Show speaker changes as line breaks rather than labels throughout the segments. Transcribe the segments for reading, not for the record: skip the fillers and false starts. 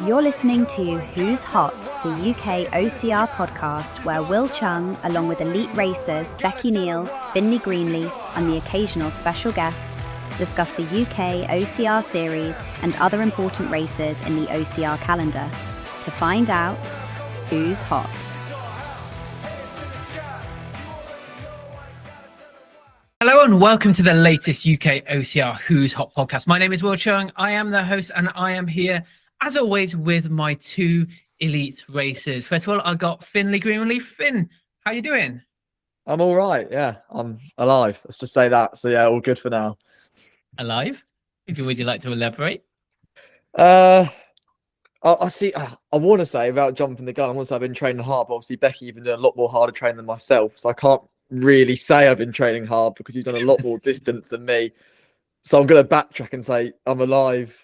You're listening to Who's Hot, the UKOCR podcast, where Wil Chung, along with elite racers Becky, Neal, Finley, Greenleaf, and the occasional special guest, discuss the UKOCR series and other important races in the OCR calendar to find out who's hot.
Hello and welcome to the latest UKOCR Who's Hot podcast. My name is Wil Chung. I am the host and I am here, as always, with my two elite racers. First of all, I got Finley Greenleaf. Finn, how you doing?
I'm all right. Yeah, I'm alive. Let's just say that. So yeah, all good for now.
Alive? Would you like to elaborate?
I see. I want to say about jumping the gun. I want to say I've been training hard, but obviously Becky, you've been doing a lot more harder training than myself. So I can't really say I've been training hard because you've done a lot more distance than me. So I'm going to backtrack and say I'm alive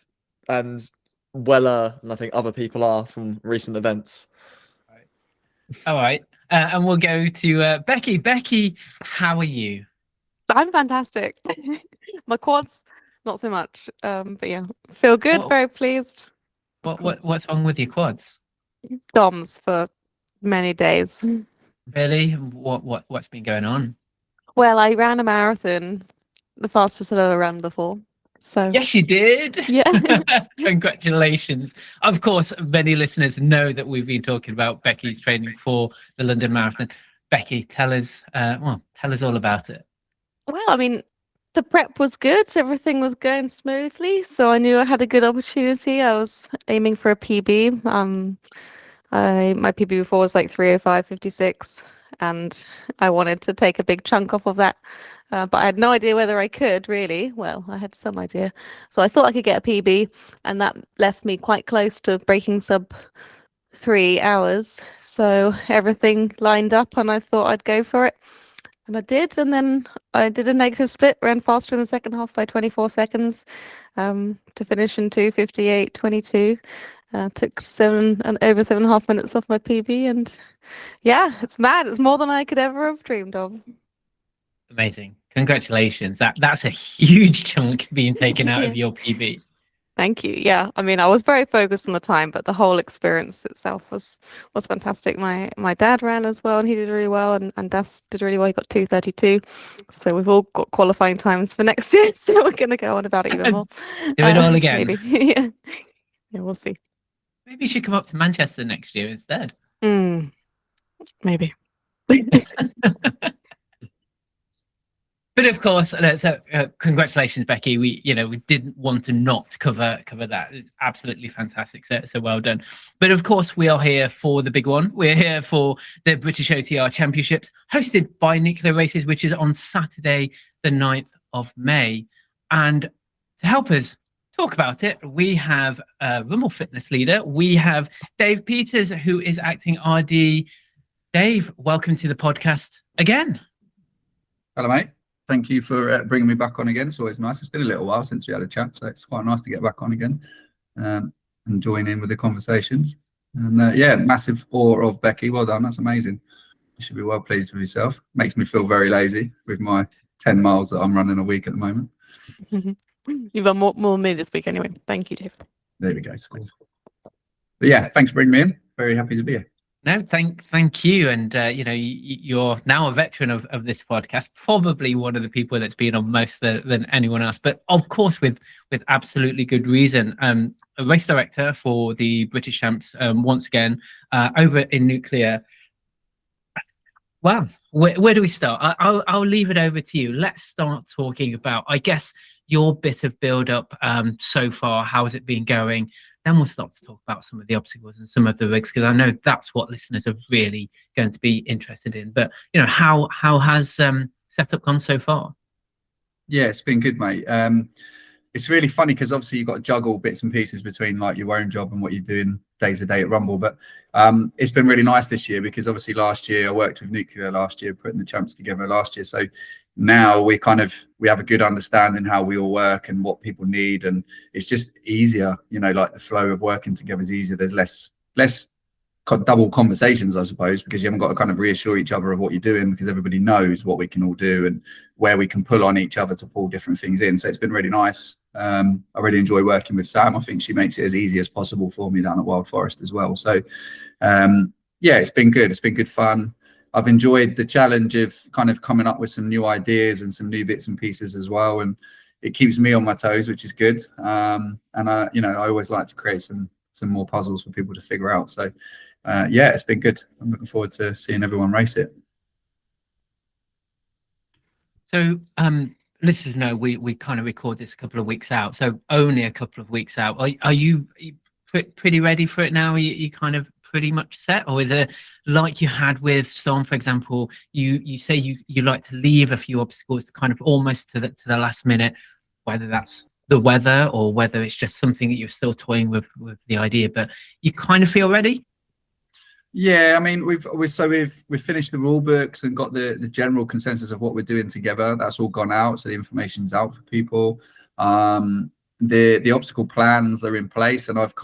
and weller than I think other people are from recent events.
All right. And we'll go to Becky. Becky, how are you?
I'm fantastic. My quads, not so much. But yeah, feel good. Very pleased.
What's wrong with your quads?
DOMs for many days.
Really? What's been going on?
Well, I ran a marathon, the fastest I've ever run before. So
Yes, you did.
Yeah.
Congratulations. Of course, many listeners know that we've been talking about Becky's training for the London Marathon. Becky, tell us all about it.
Well, I mean, the prep was good. Everything was going smoothly. So I knew I had a good opportunity. I was aiming for a PB. My PB before was like 3:05:56, and I wanted to take a big chunk off of that. But I had no idea whether I could really. Well, I had some idea. So I thought I could get a PB, and that left me quite close to breaking sub 3 hours. So everything lined up and I thought I'd go for it. And I did. And then I did a negative split, ran faster in the second half by 24 seconds to finish in 2:58:22. Took over 7.5 minutes off my PB. And yeah, it's mad. It's more than I could ever have dreamed of.
Amazing. Congratulations. That's a huge chunk being taken out of your PB.
Thank you. Yeah, I mean, I was very focused on the time, but the whole experience itself was fantastic. My dad ran as well, and he did really well, and Das did really well. He got 2:32. So we've all got qualifying times for next year. So we're going to go on about it even more.
Do it all again.
Maybe. Yeah, we'll see.
Maybe you should come up to Manchester next year instead.
Maybe.
But of course, congratulations, Becky. We didn't want to not cover that. It's absolutely fantastic. So well done. But of course, we are here for the big one. We're here for the British OCR Championships, hosted by Nuclear Races, which is on Saturday, the 9th of May. And to help us talk about it, we have a Rummel fitness leader. We have Dave Peters, who is acting RD. Dave, welcome to the podcast again.
Hello, mate. Thank you for bringing me back on again. It's always nice. It's been a little while since we had a chat, so it's quite nice to get back on again and join in with the conversations. And massive awe of Becky. Well done. That's amazing. You should be well pleased with yourself. Makes me feel very lazy with my 10 miles that I'm running a week at the moment.
You've got more than me this week anyway. Thank you, Dave.
There we go. But yeah, thanks for bringing me in. Very happy to be here.
No, thank you. And, you're now a veteran of this podcast, probably one of the people that's been on most than anyone else, but of course, with absolutely good reason. A race director for the British Champs, once again, over in Nuclear. Well, where do we start? I'll leave it over to you. Let's start talking about, I guess, your bit of build up so far. How has it been going? Then we'll start to talk about some of the obstacles and some of the rigs, because I know that's what listeners are really going to be interested in. But how has setup gone so far?
Yeah, it's been good, mate. It's really funny because obviously you've got to juggle bits and pieces between like your own job and what you're doing day to day at Rumble. But it's been really nice this year because obviously last year I worked with Nuclear last year, putting the champs together last year. So now we have a good understanding how we all work and what people need, and it's just easier. Like the flow of working together is easier. There's less double conversations, I suppose, because you haven't got to kind of reassure each other of what you're doing, because everybody knows what we can all do and where we can pull on each other to pull different things in. So it's been really nice. I really enjoy working with Sam. I think she makes it as easy as possible for me down at Wild Forest as well. So yeah, it's been good. It's been good fun. I've enjoyed the challenge of kind of coming up with some new ideas and some new bits and pieces as well, and it keeps me on my toes, which is good. And I always like to create some more puzzles for people to figure out. So yeah, it's been good. I'm looking forward to seeing everyone race it.
So listeners know we kind of record this a couple of weeks out, so only a couple of weeks out. Are you pretty ready for it now? Are you kind of pretty much set, or is it like you had with Storm, for example? You say you like to leave a few obstacles kind of almost to the last minute, whether that's the weather or whether it's just something that you're still toying with the idea, but you kind of feel ready?
Yeah, I mean, we've finished the rule books and got the general consensus of what we're doing together. That's all gone out, so the information's out for people. The obstacle plans are in place, and I've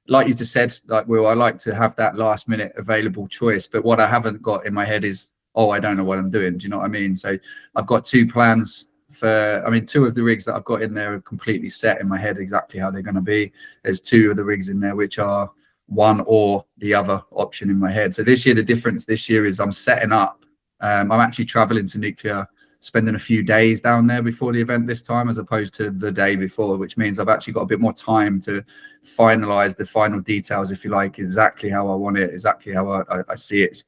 like you just said, like Will, I like to have that last minute available choice. But what I haven't got in my head is, oh, I don't know what I'm doing. Do you know what I mean? So I've got two plans for, I mean, two of the rigs that I've got in there are completely set in my head exactly how they're going to be. There's two of the rigs in there which are one or the other option in my head. So this year, the difference this year is I'm setting up. I'm actually traveling to Nuclear, spending a few days down there before the event this time, as opposed to the day before, which means I've actually got a bit more time to finalize the final details, if you like, exactly how I want it, exactly how I see it.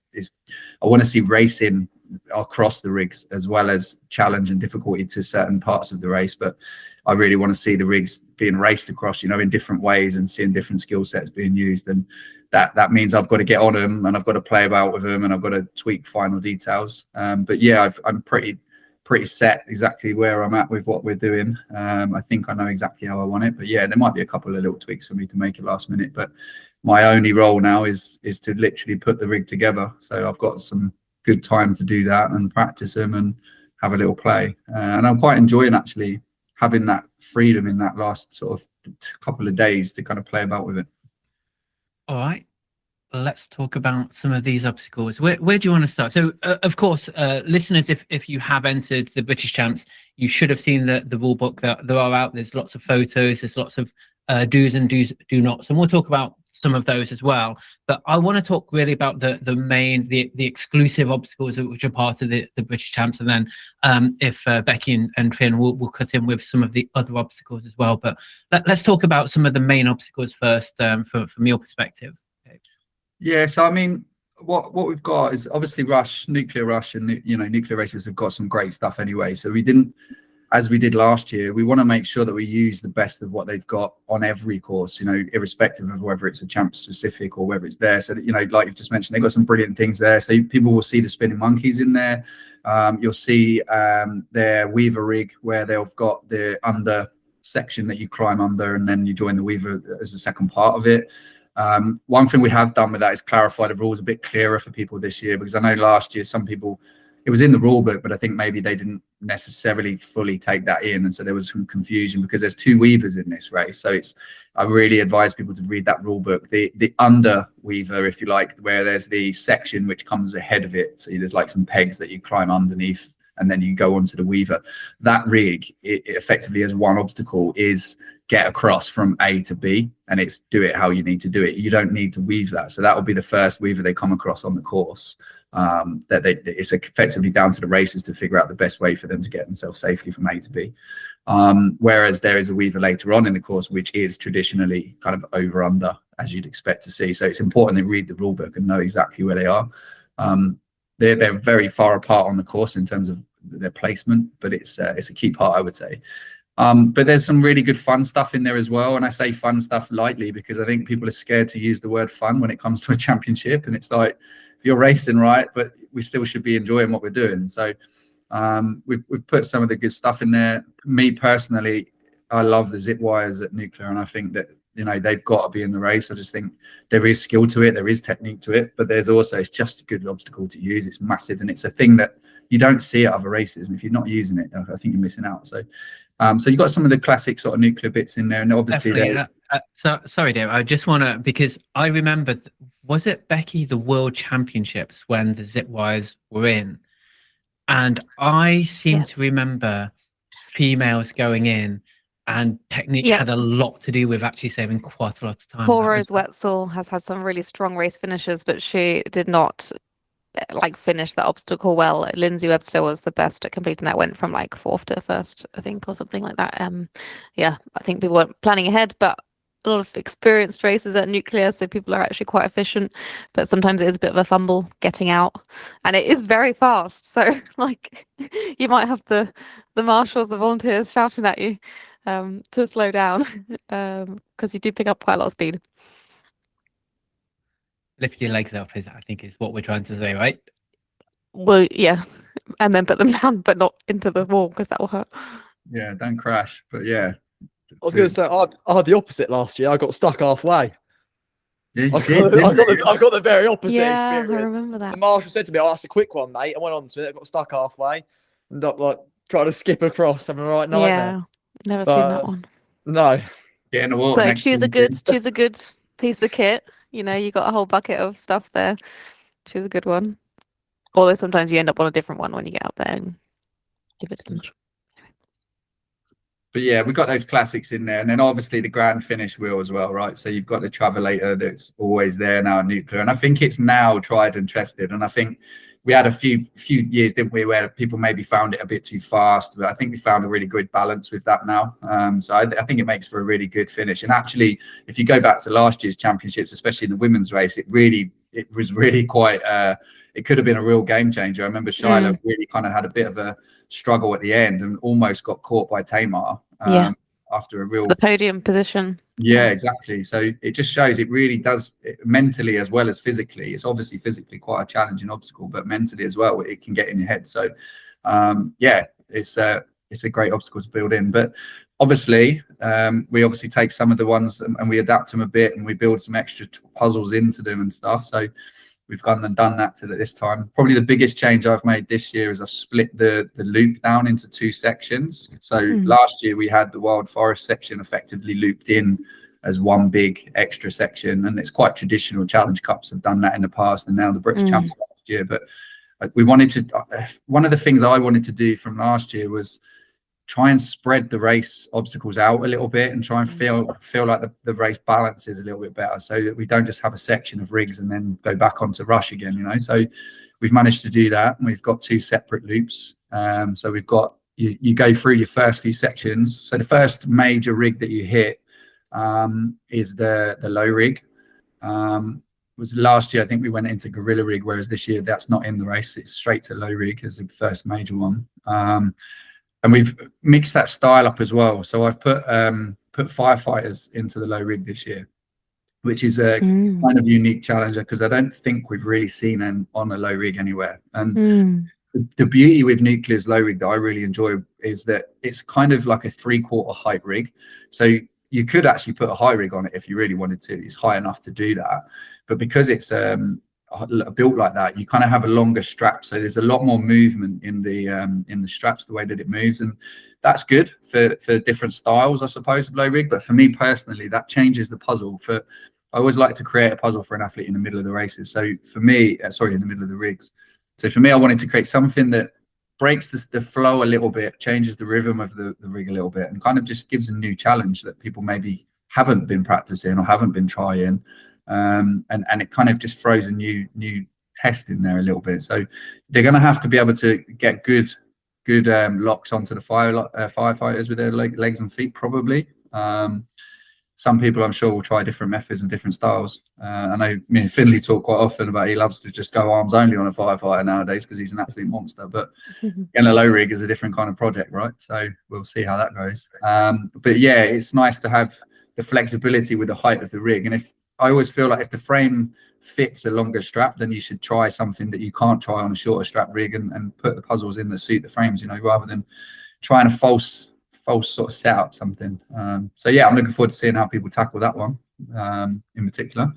I want to see racing across the rigs as well as challenge and difficulty to certain parts of the race, but I really want to see the rigs being raced across, in different ways and seeing different skill sets being used. And that means I've got to get on them and I've got to play about with them and I've got to tweak final details. But yeah, I'm pretty set exactly where I'm at with what we're doing. I think I know exactly how I want it, but yeah, there might be a couple of little tweaks for me to make it last minute, but my only role now is to literally put the rig together. So I've got some good time to do that and practice them and have a little play. And I'm quite enjoying actually having that freedom in that last sort of couple of days to kind of play about with it.
All right, let's talk about some of these obstacles. Where do you want to start? So of course, listeners, if you have entered the British Champs, you should have seen the rule book that are out. There's lots of photos, there's lots of do's and do nots, and we'll talk about some of those as well. But I want to talk really about the main, the exclusive obstacles which are part of the British Champs, and then if Becky and Finn will cut in with some of the other obstacles as well. But let's talk about some of the main obstacles first from your perspective.
Yeah, so I mean, what we've got is obviously Nuclear Rush, and Nuclear races have got some great stuff anyway. So we didn't, as we did last year, we want to make sure that we use the best of what they've got on every course, irrespective of whether it's a champ specific or whether it's there. So that, like you've just mentioned, they've got some brilliant things there. So people will see the spinning monkeys in there. You'll see their Weaver rig where they've got the under section that you climb under, and then you join the Weaver as the second part of it. One thing we have done with that is clarify the rules a bit clearer for people this year, because I know last year some people, it was in the rule book, but I think maybe they didn't necessarily fully take that in, and so there was some confusion because there's two Weavers in this race. So I really advise people to read that rule book. The under Weaver, if you like, where there's the section which comes ahead of it, so there's like some pegs that you climb underneath and then you go onto the Weaver. That rig, it effectively as one obstacle is get across from A to B, and it's do it how you need to do it. You don't need to weave that. So that will be the first Weaver they come across on the course. It's effectively down to the racers to figure out the best way for them to get themselves safely from A to B. Whereas there is a Weaver later on in the course, which is traditionally kind of over under, as you'd expect to see. So it's important to read the rule book and know exactly where they are. They're very far apart on the course in terms of their placement, but it's a key part, I would say. But there's some really good fun stuff in there as well. And I say fun stuff lightly because I think people are scared to use the word fun when it comes to a championship. And it's like, you're racing, right? But we still should be enjoying what we're doing. So we've put some of the good stuff in there. Me personally, I love the zip wires at Nuclear, and I think that they've got to be in the race. I just think there is skill to it, there is technique to it, but there's also, it's just a good obstacle to use. It's massive, and it's a thing that you don't see at other races, and if you're not using it, I think you're missing out. So so you've got some of the classic sort of Nuclear bits in there, and obviously
sorry Dave, I just want to, because I remember was it Becky the World Championships when the zip wires were in, and I seem to remember females going in, and technique
Yeah.
had a lot to do with actually saving quite a lot of time.
Poor
That
Rose
was-
Wetzel has had some really strong race finishes, but she did not like finish that obstacle well. Lindsay Webster was the best at completing that, went from like 4th to 1st, I think, or something like that. Yeah, I think people weren't planning ahead, but a lot of experienced racers at Nuclear, so people are actually quite efficient, but sometimes it is a bit of a fumble getting out, and it is very fast. So like you might have the marshals, the volunteers shouting at you to slow down, because you do pick up quite a lot of speed.
Lift your legs up is, I think, is what we're trying to say, right?
Well, yeah, and then put them down, but not into the wall, because that will hurt.
Yeah, don't crash. But yeah,
I was going to say, I had the opposite last year. I got stuck halfway.
yeah, you
I
did, didn't you?
got the very opposite
Yeah, I
experience.
remember that.
The marshal said to me, "Oh, that's a quick one, mate." I went on to it. I got stuck halfway, and up like trying to skip across. I'm a right nightmare.
Yeah, never seen that one.
No,
Get in the water.
So
next
choose a
to you.
good piece of kit. You know, you got a whole bucket of stuff there. Choose a good one. Although sometimes you end up on a different one when you get up there and give it to the marshal.
But yeah, we've got those classics in there. And then obviously the grand finish wheel as well, right? So you've got the Travelator that's always there now at Nuclear. And I think it's now tried and tested. And I think we had a few years, didn't we, where people maybe found it a bit too fast. But I think we found a really good balance with that now. So I think it makes for a really good finish. And actually, if you go back to last year's championships, especially in the women's race, it was really quite... it could have been a real game changer. I remember Shiloh really kind of had a bit of a struggle at the end and almost got caught by Tamar after a real...
The podium position.
Yeah, exactly. So it just shows it really does, mentally as well as physically. It's obviously physically quite a challenging obstacle, but mentally as well, it can get in your head. So yeah, it's a great obstacle to build in. But obviously, we obviously take some of the ones and we adapt them a bit and we build some extra puzzles into them and stuff. So we've gone and done that to this time. Probably the biggest change I've made this year is I've split the loop down into 2 sections. So last year we had the Wild Forest section effectively looped in as one big extra section, and it's quite traditional. Challenge Cups have done that in the past, and now the British Champs last year. But we wanted to. One of the things I wanted to do from last year was try and spread the race obstacles out a little bit and try and feel like the race balance is a little bit better, so that we don't just have a section of rigs and then go back onto rush again, you know. So we've managed to do that, and we've got 2 separate loops. So we've got you go through your first few sections. So the first major rig that you hit is the low rig. Was last year I think we went into gorilla rig, whereas this year that's not in the race, it's straight to low rig as the first major one. And we've mixed that style up as well. So I've put firefighters into the low rig this year, which is a kind of unique challenge because I don't think we've really seen them on a low rig anywhere. And the beauty with Nuclear's low rig that I really enjoy is that it's kind of like a 3/4 height rig. So you could actually put a high rig on it if you really wanted to. It's high enough to do that. But because it's built like that, you kind of have a longer strap, so there's a lot more movement in the straps, the way that it moves, and that's good for different styles, I suppose, of low rig. But for me personally, that changes the puzzle. I always like to create a puzzle for an athlete in the middle of the races. So for me, in the middle of the rigs. So for me, I wanted to create something that breaks the flow a little bit, changes the rhythm of the rig a little bit, and kind of just gives a new challenge that people maybe haven't been practicing or haven't been trying. And it kind of just throws a new test in there a little bit. So they're going to have to be able to get good locks onto the firefighters with their legs and feet, probably. Some people, I'm sure, will try different methods and different styles. I know me and Finley talk quite often about he loves to just go arms only on a firefighter nowadays because he's an absolute monster. But getting a low rig is a different kind of project, right? So we'll see how that goes. But yeah, it's nice to have the flexibility with the height of the rig. And I always feel like if the frame fits a longer strap, then you should try something that you can't try on a shorter strap rig and put the puzzles in that suit the frames, you know, rather than trying to false sort of set up something. So yeah, I'm looking forward to seeing how people tackle that one in particular.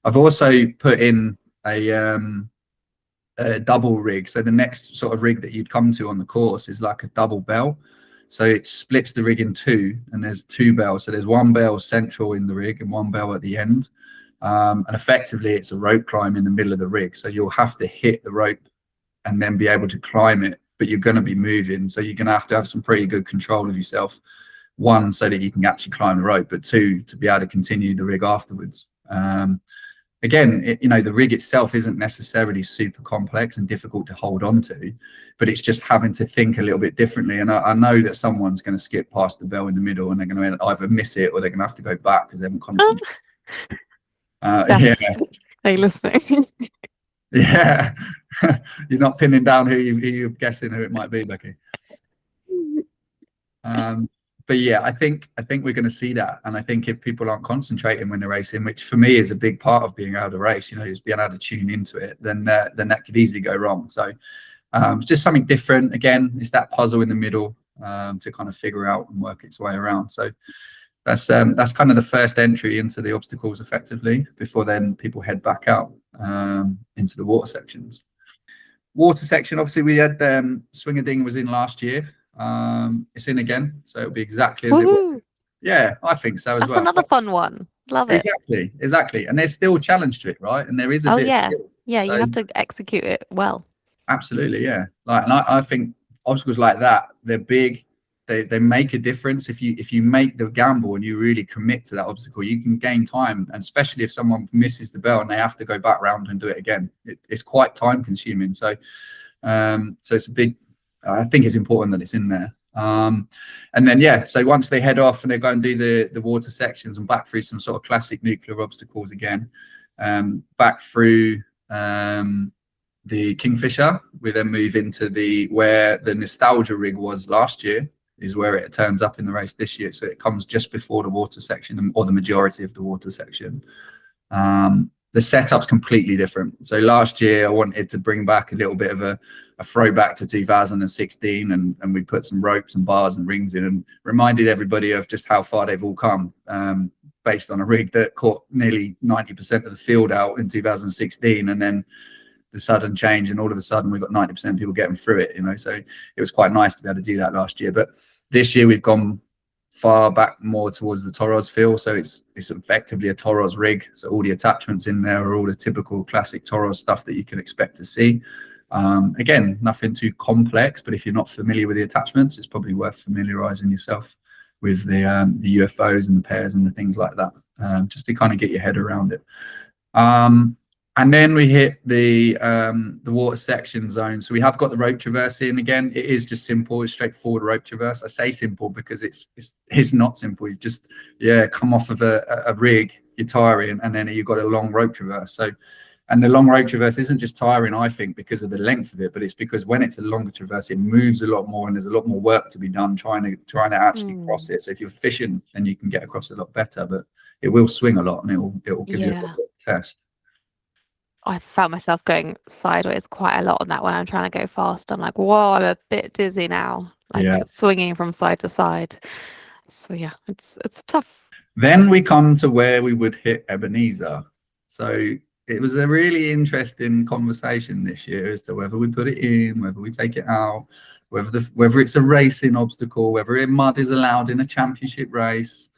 I've also put in a double rig. So the next sort of rig that you'd come to on the course is like a double bell. So it splits the rig in 2, and there's 2 bells. So there's 1 bell central in the rig and 1 bell at the end. And effectively, it's a rope climb in the middle of the rig. So you'll have to hit the rope and then be able to climb it but you're going to be moving. So you're going to have some pretty good control of yourself. One, so that you can actually climb the rope, but two, to be able to continue the rig afterwards. Again, the rig itself isn't necessarily super complex and difficult to hold on to, but it's just having to think a little bit differently. And I know that someone's going to skip past the bell in the middle and they're going to either miss it or they're going to have to go back because they haven't concentrated. Yeah.
Are you listening?
Yeah. You're not pinning down who you're guessing who it might be, Becky. But yeah, I think we're going to see that, and I think if people aren't concentrating when they're racing, which for me is a big part of being able to race, is being able to tune into it, then that could easily go wrong. So it's just something different. Again, it's that puzzle in the middle to kind of figure out and work its way around. So that's kind of the first entry into the obstacles effectively, before then people head back out into the water sections. Water section, obviously we had Swinger Ding was in last year. It's in again, so it'll be exactly as it was. Yeah, I think so as well.
That's another fun one. Love it.
Exactly. And there's still a challenge to it, right? And there is a bit of skill.
Yeah, so you have to execute it well.
Absolutely, yeah. And I think obstacles like that, they're big. They make a difference. If you make the gamble and you really commit to that obstacle, you can gain time. And especially if someone misses the bell and they have to go back round and do it again, it's quite time consuming. So it's a big. I think it's important that it's in there. And then, so once they head off and they go and do the water sections and back through some sort of classic nuclear obstacles again, back through the Kingfisher, we then move into where the nostalgia rig was last year, is where it turns up in the race this year. So it comes just before the water section, or the majority of the water section. The setup's completely different. So last year I wanted to bring back a little bit of a throwback to 2016, and we put some ropes and bars and rings in and reminded everybody of just how far they've all come, based on a rig that caught nearly 90% of the field out in 2016, and then the sudden change, and all of a sudden we've got 90% of people getting through it, so it was quite nice to be able to do that last year. But this year we've gone far back more towards the Toros feel, so it's effectively a Toros rig. So all the attachments in there are all the typical classic Toros stuff that you can expect to see. Again, nothing too complex, but if you're not familiar with the attachments, it's probably worth familiarizing yourself with the UFOs and the pairs and the things like that, just to kind of get your head around it. And then we hit the water section zone. So we have got the rope traverse in again. It is just simple, it's straightforward rope traverse. I say simple because it's not simple. You've just come off of a rig, you're tiring, and then you've got a long rope traverse. So, and the long rope traverse isn't just tiring, I think, because of the length of it, but it's because when it's a longer traverse, it moves a lot more, and there's a lot more work to be done trying to actually cross it. So if you're fishing, then you can get across a lot better, but it will swing a lot, and it will give you a little bit of test.
I found myself going sideways quite a lot on that when I'm trying to go fast. I'm like, whoa, I'm a bit dizzy now, swinging from side to side. So yeah, it's tough.
Then we come to where we would hit Ebenezer. So it was a really interesting conversation this year as to whether we put it in, whether we take it out, whether it's a racing obstacle, whether mud is allowed in a championship race.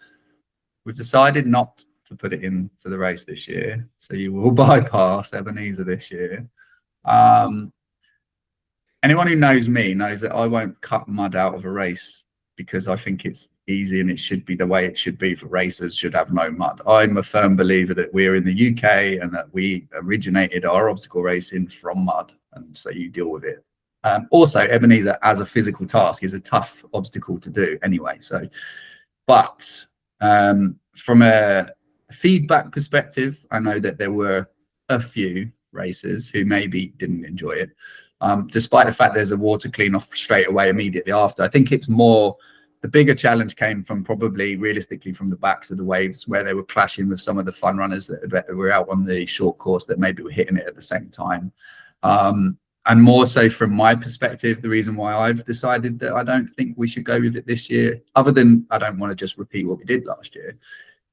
We've decided not to put it into the race this year, so you will bypass Ebenezer this year. Anyone who knows me knows that I won't cut mud out of a race because I think it's easy and it should be the way it should be for racers, should have no mud. I'm a firm believer that we're in the UK and that we originated our obstacle racing from mud, and so you deal with it. Also, Ebenezer as a physical task is a tough obstacle to do anyway. So, but from a feedback perspective, I know that there were a few racers who maybe didn't enjoy it, despite the fact there's a water clean off straight away immediately after. I think it's more, the bigger challenge came from probably realistically from the backs of the waves, where they were clashing with some of the fun runners that were out on the short course that maybe were hitting it at the same time. And more so from my perspective, the reason why I've decided that I don't think we should go with it this year, other than I don't want to just repeat what we did last year,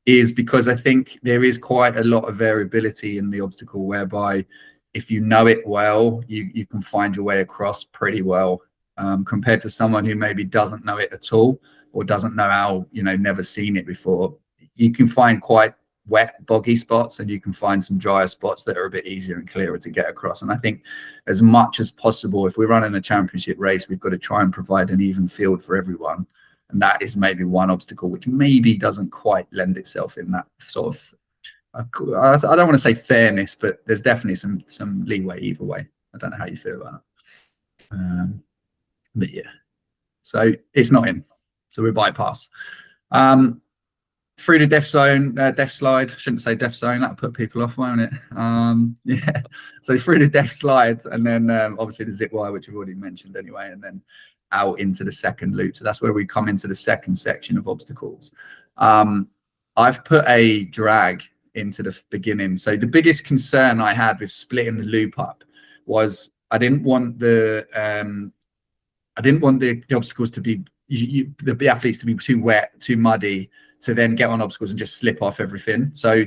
is because I think there is quite a lot of variability in the obstacle, whereby if you know it well, you can find your way across pretty well, compared to someone who maybe doesn't know it at all, or doesn't know how, never seen it before. You can find quite wet, boggy spots, and you can find some drier spots that are a bit easier and clearer to get across. And I think as much as possible, if we're running a championship race, we've got to try and provide an even field for everyone. And that is maybe one obstacle which maybe doesn't quite lend itself in that sort of, I don't want to say fairness, but there's definitely some leeway either way. I don't know how you feel about that. But yeah, so it's not in. So we bypass. Through the death zone, death slide. Shouldn't say death zone. That'll put people off, won't it? Yeah. So through the death slides, and then obviously the zip wire, which we've already mentioned anyway, and then out into the second loop. So that's where we come into the second section of obstacles. I've put a drag into the beginning. So the biggest concern I had with splitting the loop up was I didn't want the obstacles to be the athletes to be too wet, too muddy, to then get on obstacles and just slip off everything. So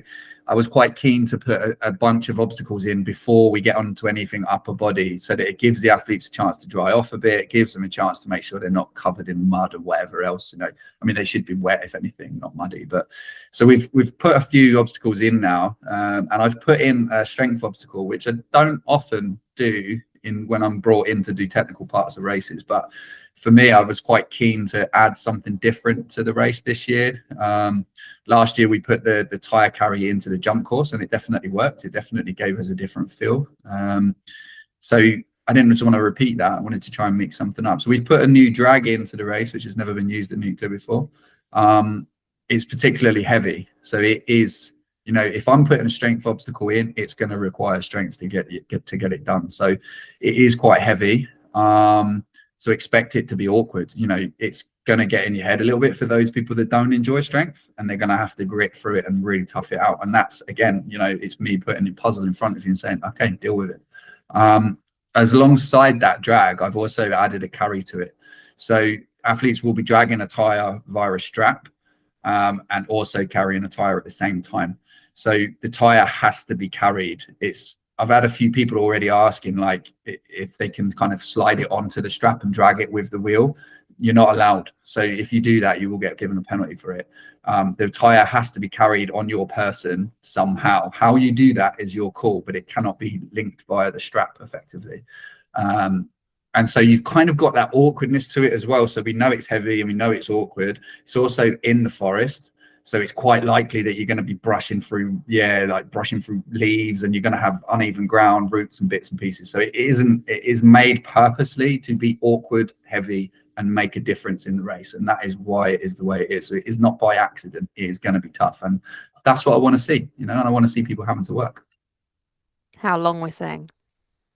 I was quite keen to put a bunch of obstacles in before we get onto anything upper body, so that it gives the athletes a chance to dry off a bit. It gives them a chance to make sure they're not covered in mud or whatever else. You know, I mean, they should be wet if anything, not muddy. But so we've put a few obstacles in now, and I've put in a strength obstacle, which I don't often do when I'm brought in to do technical parts of races. But for me, I was quite keen to add something different to the race this year. Last year, we put the tyre carry into the jump course, and it definitely worked. It definitely gave us a different feel. So I didn't just want to repeat that. I wanted to try and mix something up. So we've put a new drag into the race, which has never been used at Nuclear before. It's particularly heavy. So it is, you know, if I'm putting a strength obstacle in, it's going to require strength to get it done. So it is quite heavy. So expect it to be awkward. You know, it's going to get in your head a little bit for those people that don't enjoy strength, and they're going to have to grit through it and really tough it out. And that's, again, you know, it's me putting a puzzle in front of you and saying, okay, deal with it. As alongside that drag, I've also added a carry to it. So athletes will be dragging a tire via a strap, and also carrying a tire at the same time. So the tire has to be carried. I've had a few people already asking, like, if they can kind of slide it onto the strap and drag it with the wheel. You're not allowed. So if you do that, you will get given a penalty for it. The tire has to be carried on your person somehow. How you do that is your call, but it cannot be linked via the strap effectively. And so you've kind of got that awkwardness to it as well. So we know it's heavy and we know it's awkward. It's also in the forest. So it's quite likely that you're going to be brushing through leaves, and you're going to have uneven ground, roots and bits and pieces. So it is made purposely to be awkward, heavy, and make a difference in the race. And that is why it is the way it is. So it is not by accident. It is going to be tough. And that's what I want to see, you know, and I want to see people having to work.
How long we're saying?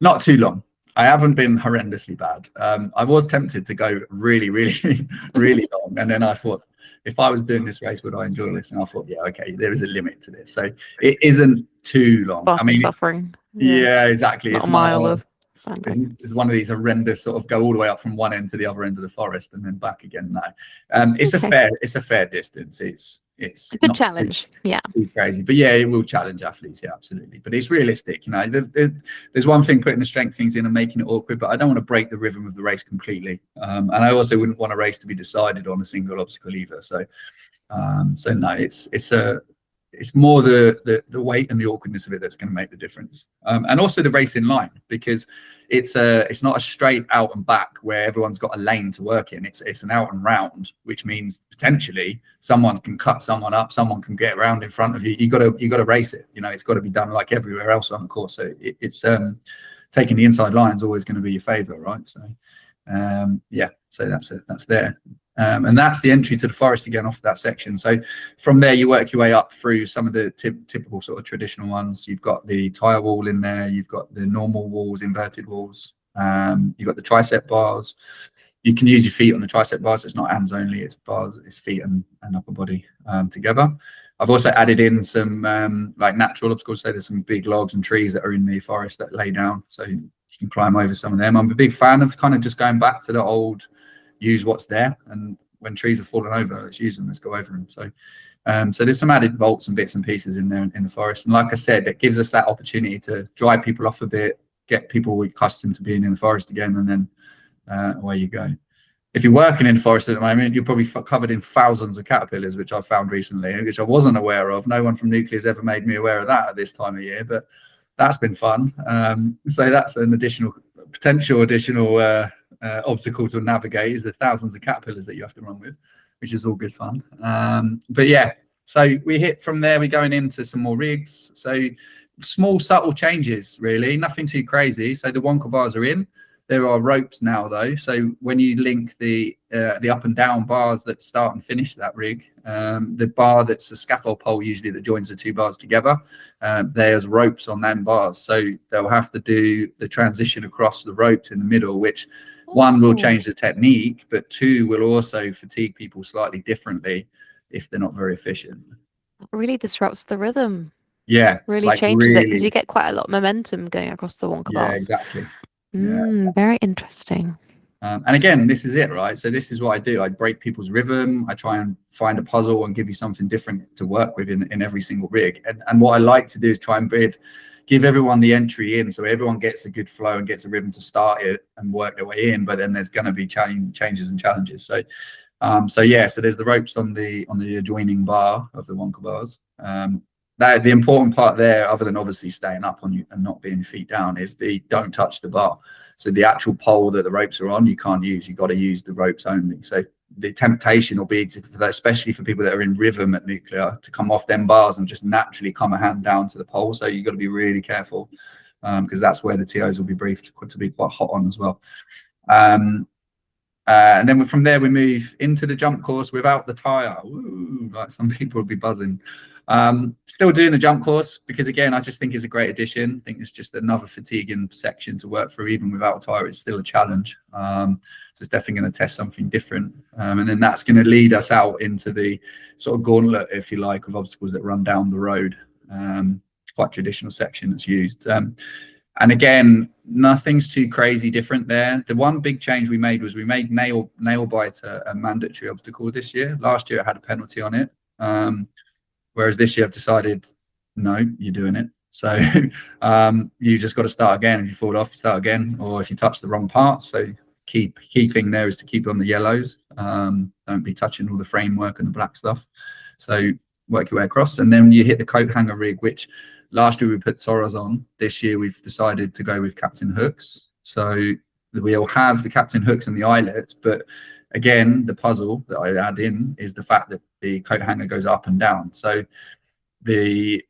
Not too long. I haven't been horrendously bad. I was tempted to go really, really, really long. And then I thought, if I was doing this race, would I enjoy this? And I thought, yeah, okay, there is a limit to this. So it isn't too long.
I mean, suffering.
Yeah, exactly.
Not
it's
a mile of sanding.
It's one of these horrendous sort of go all the way up from one end to the other end of the forest and then back again. No, it's a fair distance. It's
a good challenge. Yeah,
too crazy, but yeah, it will challenge athletes. Yeah, absolutely. But it's realistic. You know, there's one thing putting the strength things in and making it awkward, but I don't want to break the rhythm of the race completely. And I also wouldn't want a race to be decided on a single obstacle either. So no, it's more the weight and the awkwardness of it that's going to make the difference, and also the race in line, because it's not a straight out and back where everyone's got a lane to work in. It's an out and round, which means potentially someone can cut someone up, someone can get around in front of you. You got to race it. You know, it's got to be done like everywhere else on the course. So it's taking the inside line is always going to be your favourite, right? So yeah, so that's there. And that's the entry to the forest again off that section. So from there, you work your way up through some of the typical sort of traditional ones. You've got the tire wall in there. You've got the normal walls, inverted walls. You've got the tricep bars. You can use your feet on the tricep bars. It's not hands only. It's bars. It's feet and upper body together. I've also added in some like natural obstacles. So there's some big logs and trees that are in the forest that lay down, so you can climb over some of them. I'm a big fan of kind of just going back to the old, use what's there, and when trees are falling over, let's use them, let's go over them. So so there's some added bolts and bits and pieces in there in the forest, and like I said, it gives us that opportunity to dry people off a bit, get people accustomed to being in the forest again, and then away you go. if you're working in forest at the moment, you're probably covered in thousands of caterpillars, which I found recently, which I wasn't aware of. No one from Nuclear has ever made me aware of that at this time of year, but that's been fun. So that's an potential additional obstacle to navigate, is the thousands of caterpillars that you have to run with, which is all good fun. But yeah, so we hit from there, we're going into some more rigs. So small subtle changes, really, nothing too crazy. So the Wonka bars are in. There are ropes now, though. So when you link the up and down bars that start and finish that rig, the bar that's a scaffold pole usually that joins the two bars together, there's ropes on them bars. So they'll have to do the transition across the ropes in the middle, which one will change the technique, but two will also fatigue people slightly differently if they're not very efficient.
Really disrupts the rhythm.
Yeah,
Really
like
changes it, because
really-
you get quite a lot of momentum going across the Wonka
Yeah,
bars.
exactly. Yeah.
Very interesting.
And again, this is it, right? So this is what I do. I break people's rhythm. I try and find a puzzle and give you something different to work with in every single rig. And what I like to do is try and give everyone the entry in, so everyone gets a good flow and gets a rhythm to start it and work their way in. But then there's going to be changes and challenges. So yeah, so there's the ropes on the adjoining bar of the Wonka bars. The important part there, other than obviously staying up on you and not being feet down, is the don't touch the bar. So the actual pole that the ropes are on, you can't use. You've got to use the ropes only. So the temptation will be, especially for people that are in rhythm at Nuclear, to come off them bars and just naturally come a hand down to the pole. So you've got to be really careful, because that's where the TOs will be briefed to be quite hot on as well. And then from there, we move into the jump course without the tyre. Ooh, like some people will be buzzing. Still doing the jump course, because again, I just think it's a great addition. I think it's just another fatiguing section to work through. Even without a tyre, it's still a challenge. So it's definitely going to test something different. And then that's going to lead us out into the sort of gauntlet, if you like, of obstacles that run down the road. Quite traditional section that's used. And again, nothing's too crazy different there. The one big change we made was we made nail bite a mandatory obstacle this year. Last year it had a penalty on it. Whereas this year I've decided, no, you're doing it. So you just got to start again. If you fall off, start again. Or if you touch the wrong parts, so key thing there is to keep on the yellows. Don't be touching all the framework and the black stuff. So work your way across. And then you hit the coat hanger rig, which last year we put Soras on. This year we've decided to go with Captain Hooks. So we'll have the Captain Hooks and the eyelets, but again, the puzzle that I add in is the fact that the coat hanger goes up and down. So the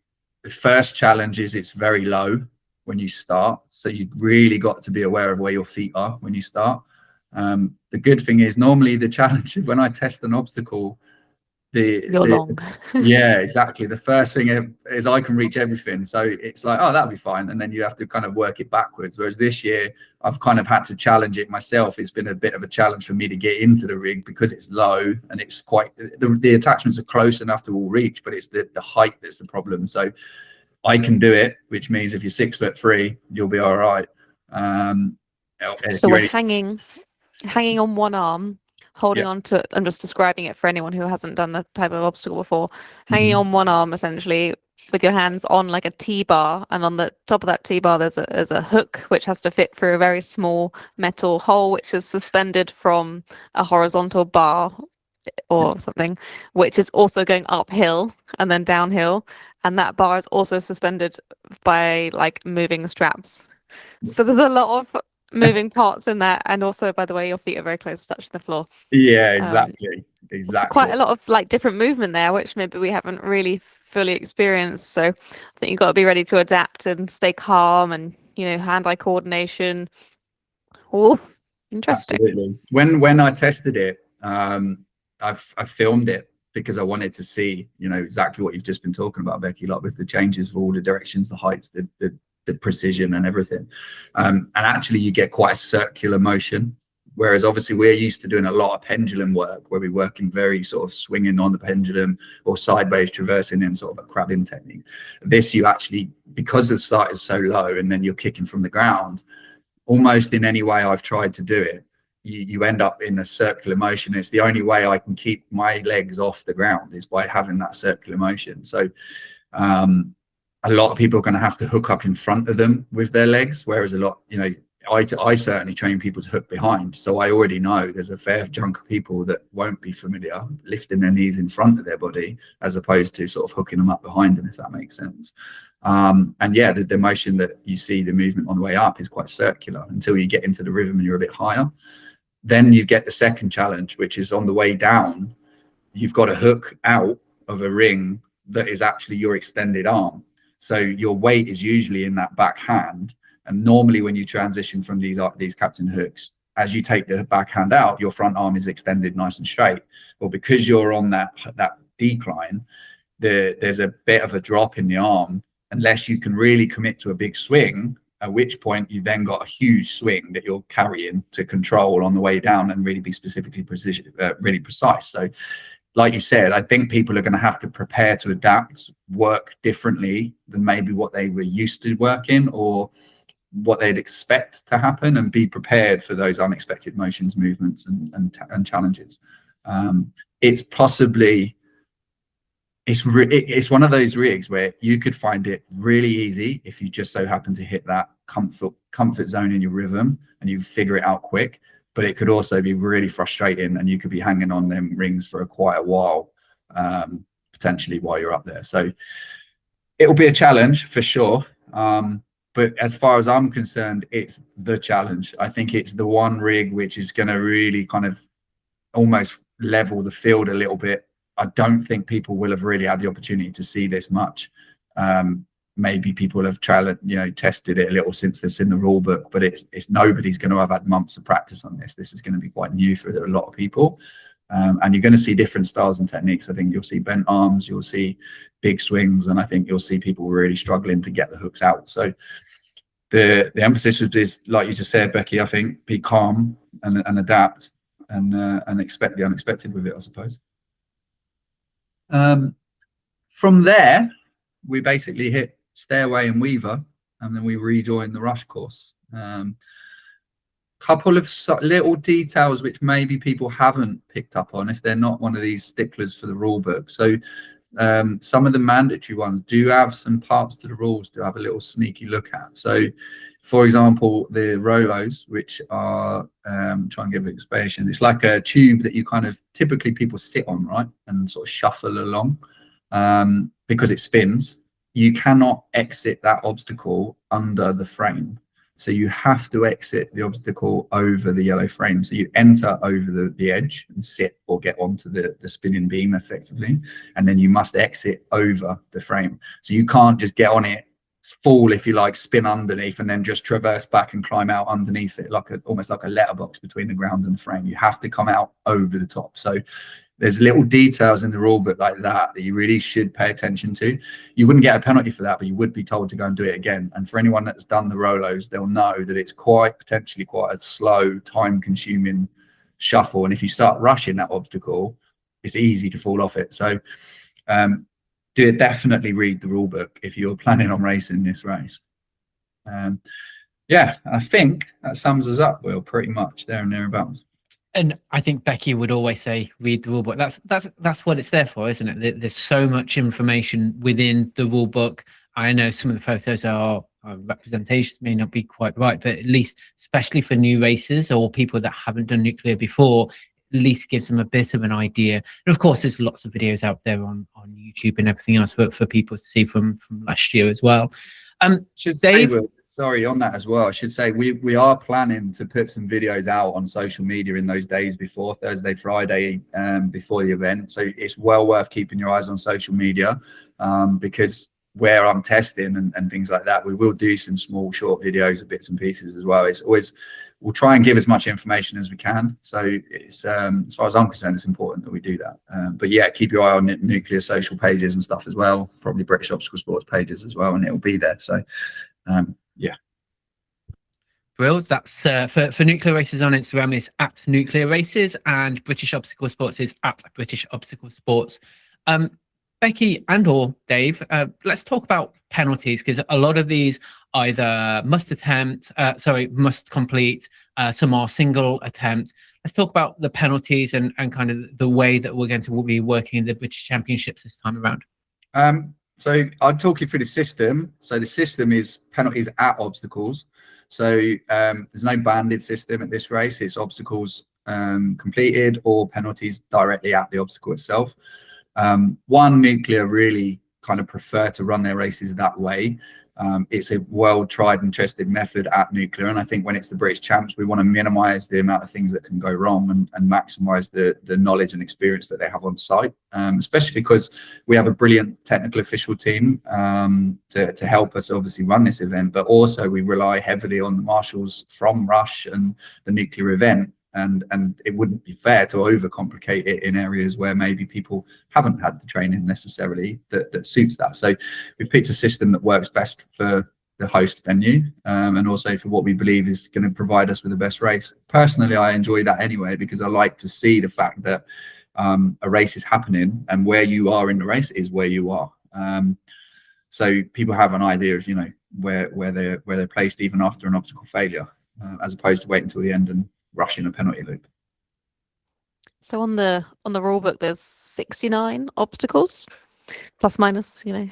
first challenge is it's very low when you start. So you've really got to be aware of where your feet are when you start. The good thing is normally the challenge when I test an obstacle,
You're long.
Yeah, exactly. The first thing is I can reach everything. So it's like, oh, that'll be fine. And then you have to kind of work it backwards. Whereas this year, I've kind of had to challenge it myself. It's been a bit of a challenge for me to get into the rig because it's low and it's quite, the attachments are close enough to all reach, but it's the height that's the problem. So I can do it, which means if you're 6'3", you'll be all right.
So we're hanging on one arm, holding on to it. I'm just describing it for anyone who hasn't done that type of obstacle before. Hanging on one arm, essentially, with your hands on like a T-bar, and on the top of that T-bar there's a hook which has to fit through a very small metal hole, which is suspended from a horizontal bar or something, which is also going uphill and then downhill, and that bar is also suspended by like moving straps. So there's a lot of moving parts in that, and also, by the way, your feet are very close to touching the floor.
Yeah, exactly.
It's quite a lot of like different movement there, which maybe we haven't really fully experienced. So I think you've got to be ready to adapt and stay calm, and hand-eye coordination. Oh, interesting.
Absolutely. When I tested it, I filmed it because I wanted to see, exactly what you've just been talking about, Becky, like with the changes for all the directions, the heights, the precision and everything. And actually you get quite a circular motion, whereas obviously we're used to doing a lot of pendulum work where we're working very sort of swinging on the pendulum or sideways traversing in sort of a crabbing technique. This, you actually, because the start is so low and then you're kicking from the ground, almost in any way I've tried to do it, you end up in a circular motion. It's the only way I can keep my legs off the ground is by having that circular motion. So a lot of people are going to have to hook up in front of them with their legs, whereas a lot, I certainly train people to hook behind, so I already know there's a fair chunk of people that won't be familiar lifting their knees in front of their body as opposed to sort of hooking them up behind them, if that makes sense. And yeah, the motion that you see, the movement on the way up is quite circular until you get into the rhythm and you're a bit higher. Then you get the second challenge, which is on the way down, you've got to hook out of a ring that is actually your extended arm. So your weight is usually in that back hand. And normally when you transition from these captain hooks, as you take the backhand out, your front arm is extended nice and straight. Well, because you're on that decline, there's a bit of a drop in the arm unless you can really commit to a big swing, at which point you've then got a huge swing that you're carrying to control on the way down and really be specifically really precise. So like you said, I think people are going to have to prepare to adapt, work differently than maybe what they were used to working or what they'd expect to happen, and be prepared for those unexpected motions, movements and challenges. It's possibly, it's one of those rigs where you could find it really easy if you just so happen to hit that comfort zone in your rhythm and you figure it out quick, but it could also be really frustrating and you could be hanging on them rings for quite a while, potentially while you're up there. So it'll be a challenge for sure. But as far as I'm concerned, it's the challenge. I think it's the one rig which is going to really kind of almost level the field a little bit. I don't think people will have really had the opportunity to see this much. Maybe people have tested it a little since they've seen the rule book, but it's nobody's going to have had months of practice on this. This is going to be quite new for a lot of people. And you're going to see different styles and techniques. I think you'll see bent arms, you'll see big swings, and I think you'll see people really struggling to get the hooks out. So the emphasis is, like you just said, Becky, I think be calm and adapt and expect the unexpected with it, I suppose. From there, we basically hit Stairway and Weaver, and then we rejoin the rush course. Couple of little details which maybe people haven't picked up on if they're not one of these sticklers for the rule book. So some of the mandatory ones do have some parts to the rules to have a little sneaky look at. So for example, the Rolos, which are try and give an explanation, it's like a tube that you kind of typically people sit on, right, and sort of shuffle along because it spins. You cannot exit that obstacle under the frame. So you have to exit the obstacle over the yellow frame. So you enter over the edge and sit or get onto the spinning beam effectively. And then you must exit over the frame. So you can't just get on it, fall, if you like, spin underneath and then just traverse back and climb out underneath it, almost like a letterbox between the ground and the frame. You have to come out over the top. So there's little details in the rule book like that you really should pay attention to. You wouldn't get a penalty for that, but you would be told to go and do it again. And for anyone that's done the Rolos, they'll know that it's potentially quite a slow, time-consuming shuffle. And if you start rushing that obstacle, it's easy to fall off it. So definitely read the rule book if you're planning on racing this race. Yeah, I think that sums us up, Will, pretty much there and thereabouts.
And I think Becky would always say, read the rule book. That's what it's there for, isn't it? There's so much information within the rule book. I know some of the photos are representations may not be quite right, but at least, especially for new racers or people that haven't done nuclear before, at least gives them a bit of an idea. And of course, there's lots of videos out there on YouTube and everything else for people to see from last year as well. Dave,
sorry, on that as well, I should say we are planning to put some videos out on social media in those days before Thursday, Friday, before the event. So it's well worth keeping your eyes on social media because where I'm testing and things like that, we will do some small, short videos of bits and pieces as well. It's always, we'll try and give as much information as we can. So it's as far as I'm concerned, it's important that we do that. But yeah, keep your eye on nuclear social pages and stuff as well, probably British Obstacle Sports pages as well, and it'll be there. So yeah.
Brilliant. That's for nuclear races on Instagram is at nuclear races, and British Obstacle Sports is at British Obstacle Sports. Becky and or Dave, let's talk about penalties, because a lot of these either must complete, some are single attempt. Let's talk about the penalties and kind of the way that we're going to be working in the British Championships this time around.
So I'll talk you through the system. So the system is penalties at obstacles. So there's no banded system at this race. It's obstacles completed or penalties directly at the obstacle itself. One, Nuclear really kind of prefer to run their races that way. It's a well tried and tested method at Nuclear, and I think when it's the British champs, we want to minimise the amount of things that can go wrong and maximise the knowledge and experience that they have on site, especially because we have a brilliant technical official team to help us obviously run this event, but also we rely heavily on the marshals from Rush and the Nuclear event. And it wouldn't be fair to overcomplicate it in areas where maybe people haven't had the training necessarily that suits that. So we've picked a system that works best for the host venue, and also for what we believe is going to provide us with the best race. Personally, I enjoy that anyway, because I like to see the fact that a race is happening, and where you are in the race is where you are. So people have an idea of, you know, where they're placed even after an obstacle failure, as opposed to waiting until the end and rushing a penalty loop.
So on the rule book, there's 69 obstacles, plus minus, you know,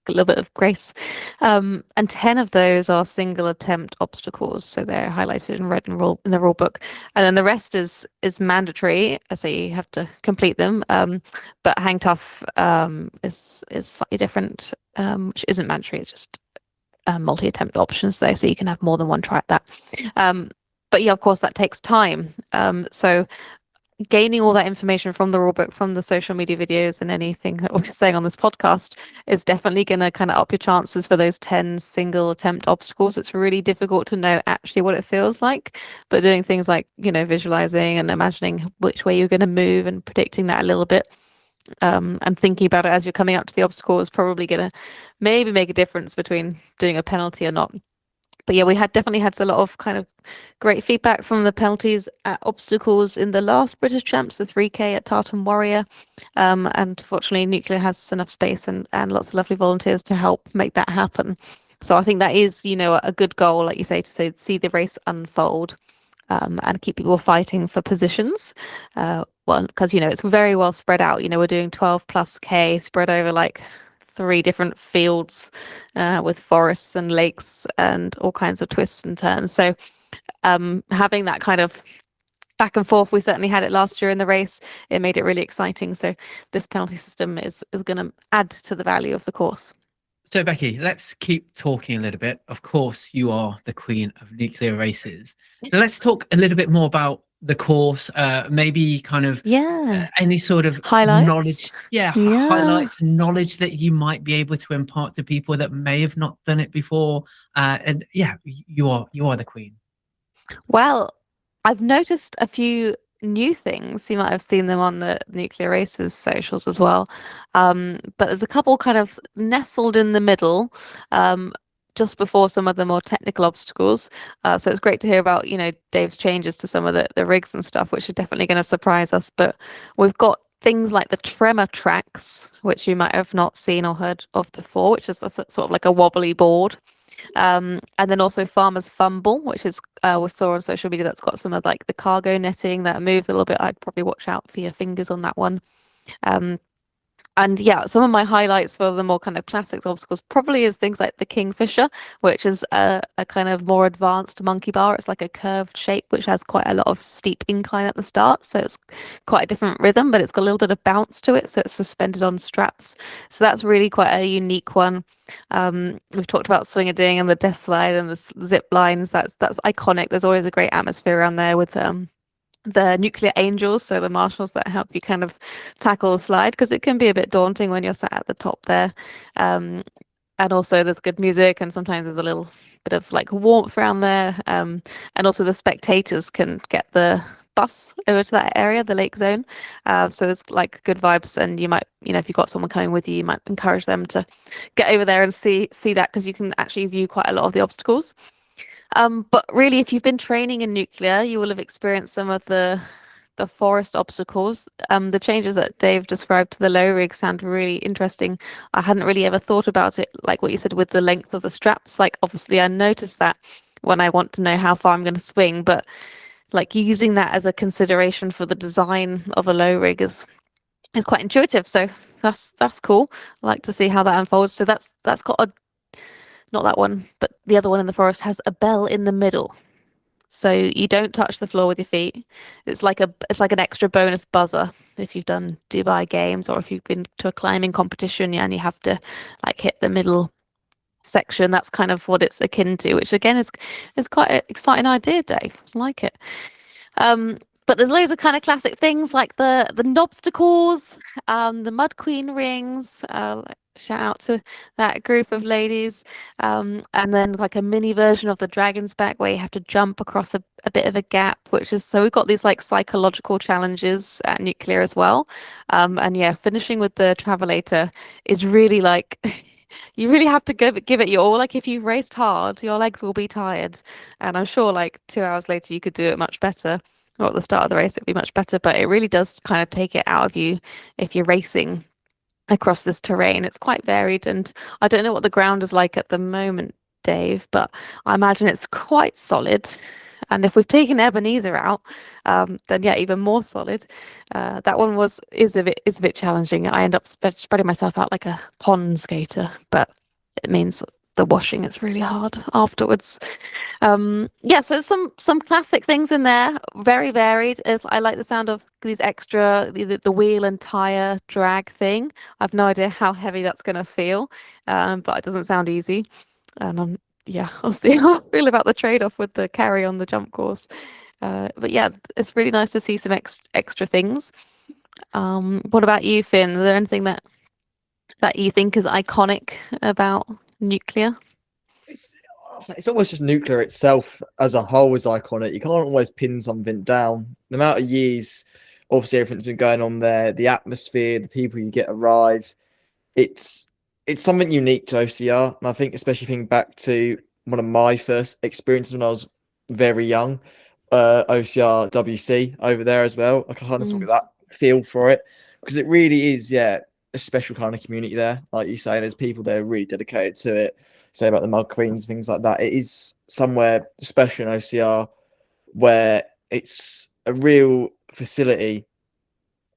a little bit of grace, and 10 of those are single attempt obstacles, so they're highlighted in red in the rule book, and then the rest is mandatory, so you have to complete them. But hang tough is slightly different, which isn't mandatory. It's just multi-attempt options there, so you can have more than one try at that. But yeah, of course, that takes time. So gaining all that information from the rulebook, from the social media videos, and anything that we're saying on this podcast is definitely going to kind of up your chances for those 10 single attempt obstacles. It's really difficult to know actually what it feels like, but doing things like, you know, visualizing and imagining which way you're going to move and predicting that a little bit, and thinking about it as you're coming up to the obstacle is probably going to maybe make a difference between doing a penalty or not. But yeah, we definitely had a lot of kind of great feedback from the penalties at obstacles in the last British Champs, the 3K at Tartan Warrior. And fortunately, Nuclear has enough space and lots of lovely volunteers to help make that happen. So I think that is, you know, a good goal, like you say, to see the race unfold, and keep people fighting for positions. Well, because, you know, it's very well spread out. You know, we're doing 12 plus K spread over like 3 different fields, with forests and lakes and all kinds of twists and turns. So having that kind of back and forth, we certainly had it last year in the race. It made it really exciting. So this penalty system is going to add to the value of the course.
So Becky, let's keep talking a little bit. Of course, you are the queen of Nuclear races. So let's talk a little bit more about the course, maybe kind of any sort of
highlights,
knowledge, highlights and knowledge that you might be able to impart to people that may have not done it before. And yeah, you are the queen.
Well, I've noticed a few new things. You might have seen them on the Nuclear races socials as well, but there's a couple kind of nestled in the middle, just before some of the more technical obstacles. So it's great to hear about, you know, Dave's changes to some of the rigs and stuff, which are definitely going to surprise us. But we've got things like the tremor tracks, which you might have not seen or heard of before, which is sort of like a wobbly board. And then also Farmer's Fumble, which is we saw on social media, that's got some of like the cargo netting that moves a little bit. I'd probably watch out for your fingers on that one. And yeah, some of my highlights for the more kind of classic obstacles probably is things like the Kingfisher, which is a kind of more advanced monkey bar. It's like a curved shape, which has quite a lot of steep incline at the start. So it's quite a different rhythm, but it's got a little bit of bounce to it. So it's suspended on straps. So that's really quite a unique one. We've talked about swing-a-ding and the death slide and the zip lines. That's iconic. There's always a great atmosphere around there with the Nuclear Angels, so the marshals that help you kind of tackle the slide, because it can be a bit daunting when you're sat at the top there. And also there's good music, and sometimes there's a little bit of like warmth around there. And also the spectators can get the bus over to that area, the lake zone. So there's like good vibes, and you might, you know, if you've got someone coming with you, you might encourage them to get over there and see that, because you can actually view quite a lot of the obstacles. But really, if you've been training in Nuclear, you will have experienced some of the forest obstacles. The changes that Dave described to the low rig sound really interesting. I hadn't really ever thought about it, like what you said with the length of the straps. Like, obviously, I noticed that when I want to know how far I'm going to swing, but like using that as a consideration for the design of a low rig is quite intuitive. So that's cool. I like to see how that unfolds. So that's got not that one, but the other one in the forest has a bell in the middle. So you don't touch the floor with your feet. It's like an extra bonus buzzer if you've done Dubai Games or if you've been to a climbing competition, and you have to like hit the middle section. That's kind of what it's akin to, which again is quite an exciting idea, Dave. I like it. But there's loads of kind of classic things like the knobstacles, the Mud Queen rings. Shout out to that group of ladies. And then like a mini version of the Dragon's Back where you have to jump across a bit of a gap, which is, so we've got these like psychological challenges at Nuclear as well. And yeah, finishing with the Travelator is really like, you really have to give it your all. Like if you've raced hard, your legs will be tired. And I'm sure like 2 hours later, you could do it much better. Or at the start of the race, it'd be much better, but it really does kind of take it out of you if you're racing across this terrain. It's quite varied, and I don't know what the ground is like at the moment, Dave, but I imagine it's quite solid. And if we've taken Ebenezer out, then yeah, even more solid. That one is a bit challenging. I end up spreading myself out like a pond skater, but it means the washing is really hard afterwards. Yeah, so some classic things in there, very varied. As I like the sound of these extra the wheel and tire drag thing. I've no idea how heavy that's going to feel, but it doesn't sound easy. And yeah, I'll see how I feel about the trade-off with the carry on the jump course. But yeah, it's really nice to see some extra things. What about you, Finn? Is there anything that you think is iconic about Nuclear?
It's almost just Nuclear itself as a whole is iconic. You can't always pin something down. The amount of years, obviously, everything's been going on there. The atmosphere, the people you get arrive. It's something unique to OCR, and I think especially thinking back to one of my first experiences when I was very young, OCR WC over there as well. I kind of get that feel for it because it really is, yeah, a special kind of community there. Like you say, there's people there really dedicated to it. Say about the Mud Queens, things like that. It is somewhere special in OCR where it's a real facility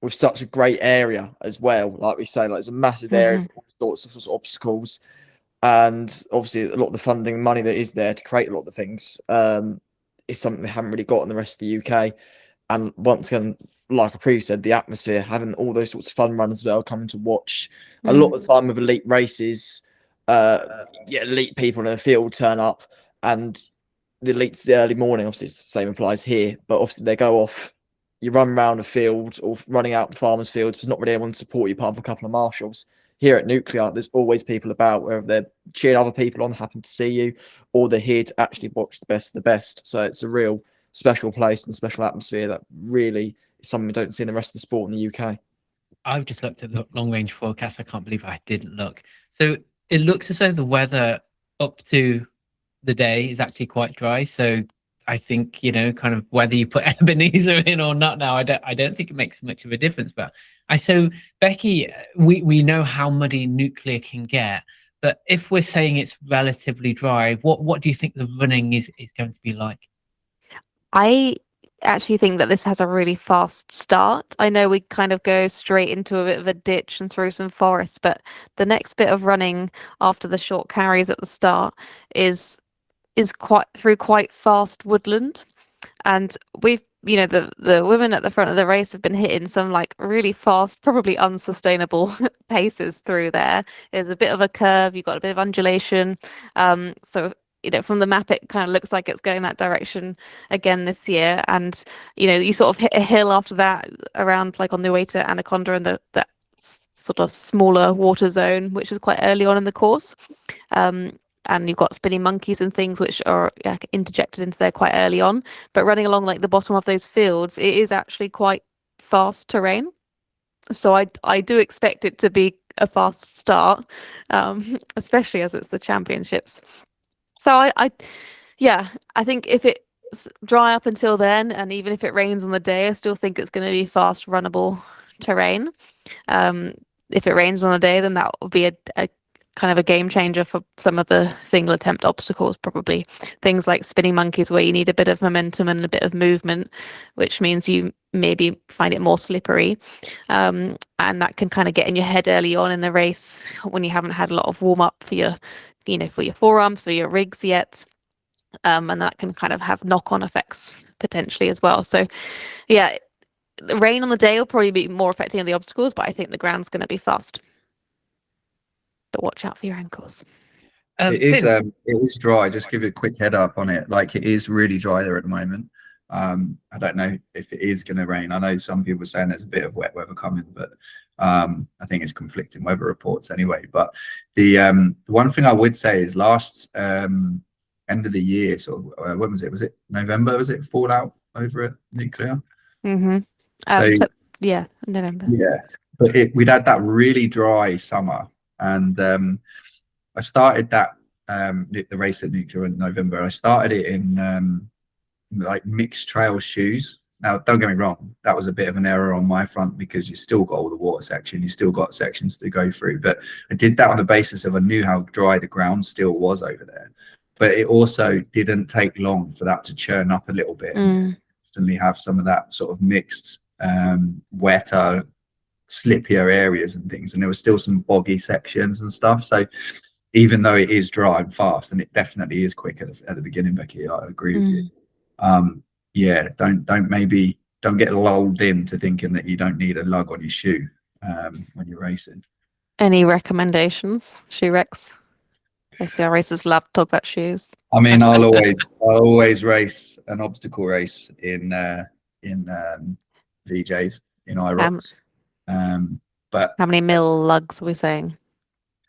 with such a great area as well. Like we say, like it's a massive area for all sorts of obstacles, and obviously a lot of the funding money that is there to create a lot of the things is something they haven't really got in the rest of the UK. And once again, like I previously said, the atmosphere, having all those sorts of fun runners as well coming to watch. A lot of the time with elite races, elite people in the field turn up, and the elites the early morning, obviously it's the same applies here, but obviously they go off, you run around a field or running out farmers' fields, there's not really anyone to support you apart from a couple of marshals. Here at Nuclear, there's always people about, whether they're cheering other people on, happen to see you, or they're here to actually watch the best of the best. So it's a real special place and special atmosphere that really is something we don't see in the rest of the sport in the UK.
I've just looked at the long range forecast. I can't believe I didn't look. So it looks as though the weather up to the day is actually quite dry. So I think, kind of whether you put Ebenezer in or not now, I don't think it makes much of a difference. But so Becky, we know how muddy Nuclear can get, but if we're saying it's relatively dry, what do you think the running is going to be like?
I actually think that this has a really fast start. I know we kind of go straight into a bit of a ditch and through some forest, but the next bit of running after the short carries at the start is quite fast woodland. And we've, the women at the front of the race have been hitting some like really fast, probably unsustainable paces through there. There's a bit of a curve, you've got a bit of undulation. So from the map, it kind of looks like it's going that direction again this year. And, you sort of hit a hill after that around like on the way to Anaconda and that sort of smaller water zone, which is quite early on in the course. And you've got spinning monkeys and things which are interjected into there quite early on. But running along like the bottom of those fields, it is actually quite fast terrain. So I do expect it to be a fast start, especially as it's the championships. So I think if it's dry up until then, and even if it rains on the day, I still think it's going to be fast runnable terrain. If it rains on the day, then that will be a kind of a game changer for some of the single attempt obstacles, probably things like spinning monkeys where you need a bit of momentum and a bit of movement, which means you maybe find it more slippery, and that can kind of get in your head early on in the race when you haven't had a lot of warm up for your for your forearms, for your rigs yet. And that can kind of have knock-on effects potentially as well. So yeah, the rain on the day will probably be more affecting the obstacles, but I think the ground's going to be fast. But watch out for your ankles.
It is dry. Just give it a quick head up on it. Like, it is really dry there at the moment. I don't know if it is going to rain. I know some people are saying there's a bit of wet weather coming, but I think it's conflicting weather reports anyway. But the one thing I would say is last end of the year, sort of, when was it? Was it November? Was it fallout over at Nuclear?
Mm-hmm.
So
yeah, November.
Yeah, but we'd had that really dry summer, and I started that the race at Nuclear in November. I started it in like mixed trail shoes. Now, don't get me wrong, that was a bit of an error on my front because you still got all the water section, you still got sections to go through. But I did that on the basis of I knew how dry the ground still was over there. But it also didn't take long for that to churn up a little bit and instantly have some of that sort of mixed, wetter, slippier areas and things. And there was still some boggy sections and stuff. So even though it is dry and fast, and it definitely is quick at the beginning, Becky, I agree with you. Yeah, don't get lulled into thinking that you don't need a lug on your shoe when you're racing.
Any recommendations? Shoe recs? OCR racers love to talk about shoes.
I mean, I'll always race an obstacle race in VJs in IROCs. But
how many mil lugs are we saying?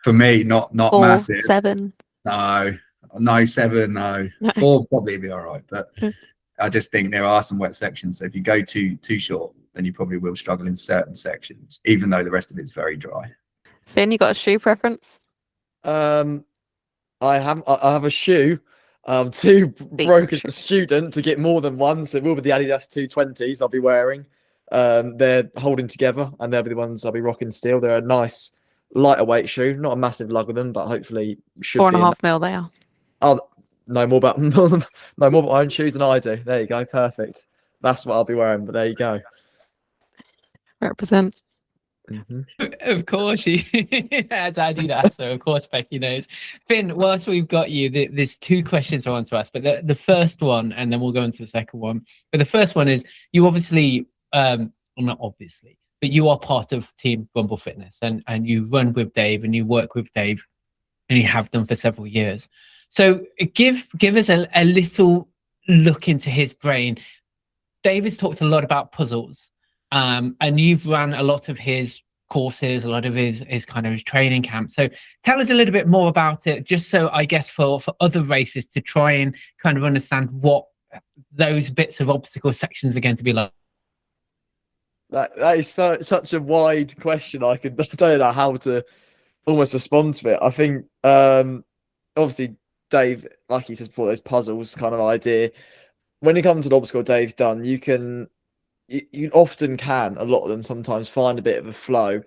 For me, not
4,
massive.
7.
No, 7. No, 4 probably be all right. But I just think there are some wet sections. So if you go too short, then you probably will struggle in certain sections, even though the rest of it's very dry.
Finn, you got a shoe preference?
I have a shoe. Two broke as a student to get more than one. So it will be the Adidas 220s I'll be wearing. They're holding together, and they'll be the ones I'll be rocking still. They're a nice lighter weight shoe, not a massive lug with them, but hopefully should
4.5 mil they are.
Oh, know more about my own shoes than I do. There you go, perfect. That's what I'll be wearing. But there you go.
Represent.
Of course, as I do that. So of course, Becky knows. Finn, whilst we've got you, there's 2 questions I want to ask. But the first one, and then we'll go into the second one. But the first one is, you obviously, well, not obviously, but you are part of Team Rumble Fitness, and you run with Dave, and you work with Dave, and you have done for several years. So give us a little look into his brain. Dave has talked a lot about puzzles, and you've run a lot of his courses, a lot of his kind of his training camp. So tell us a little bit more about it, just so I guess for other races to try and kind of understand what those bits of obstacle sections are going to be like.
That is such a wide question. I don't know how to almost respond to it. I think obviously Dave, like he said before, those puzzles kind of idea. When it comes to an obstacle Dave's done, you often can, a lot of them sometimes, find a bit of a flow,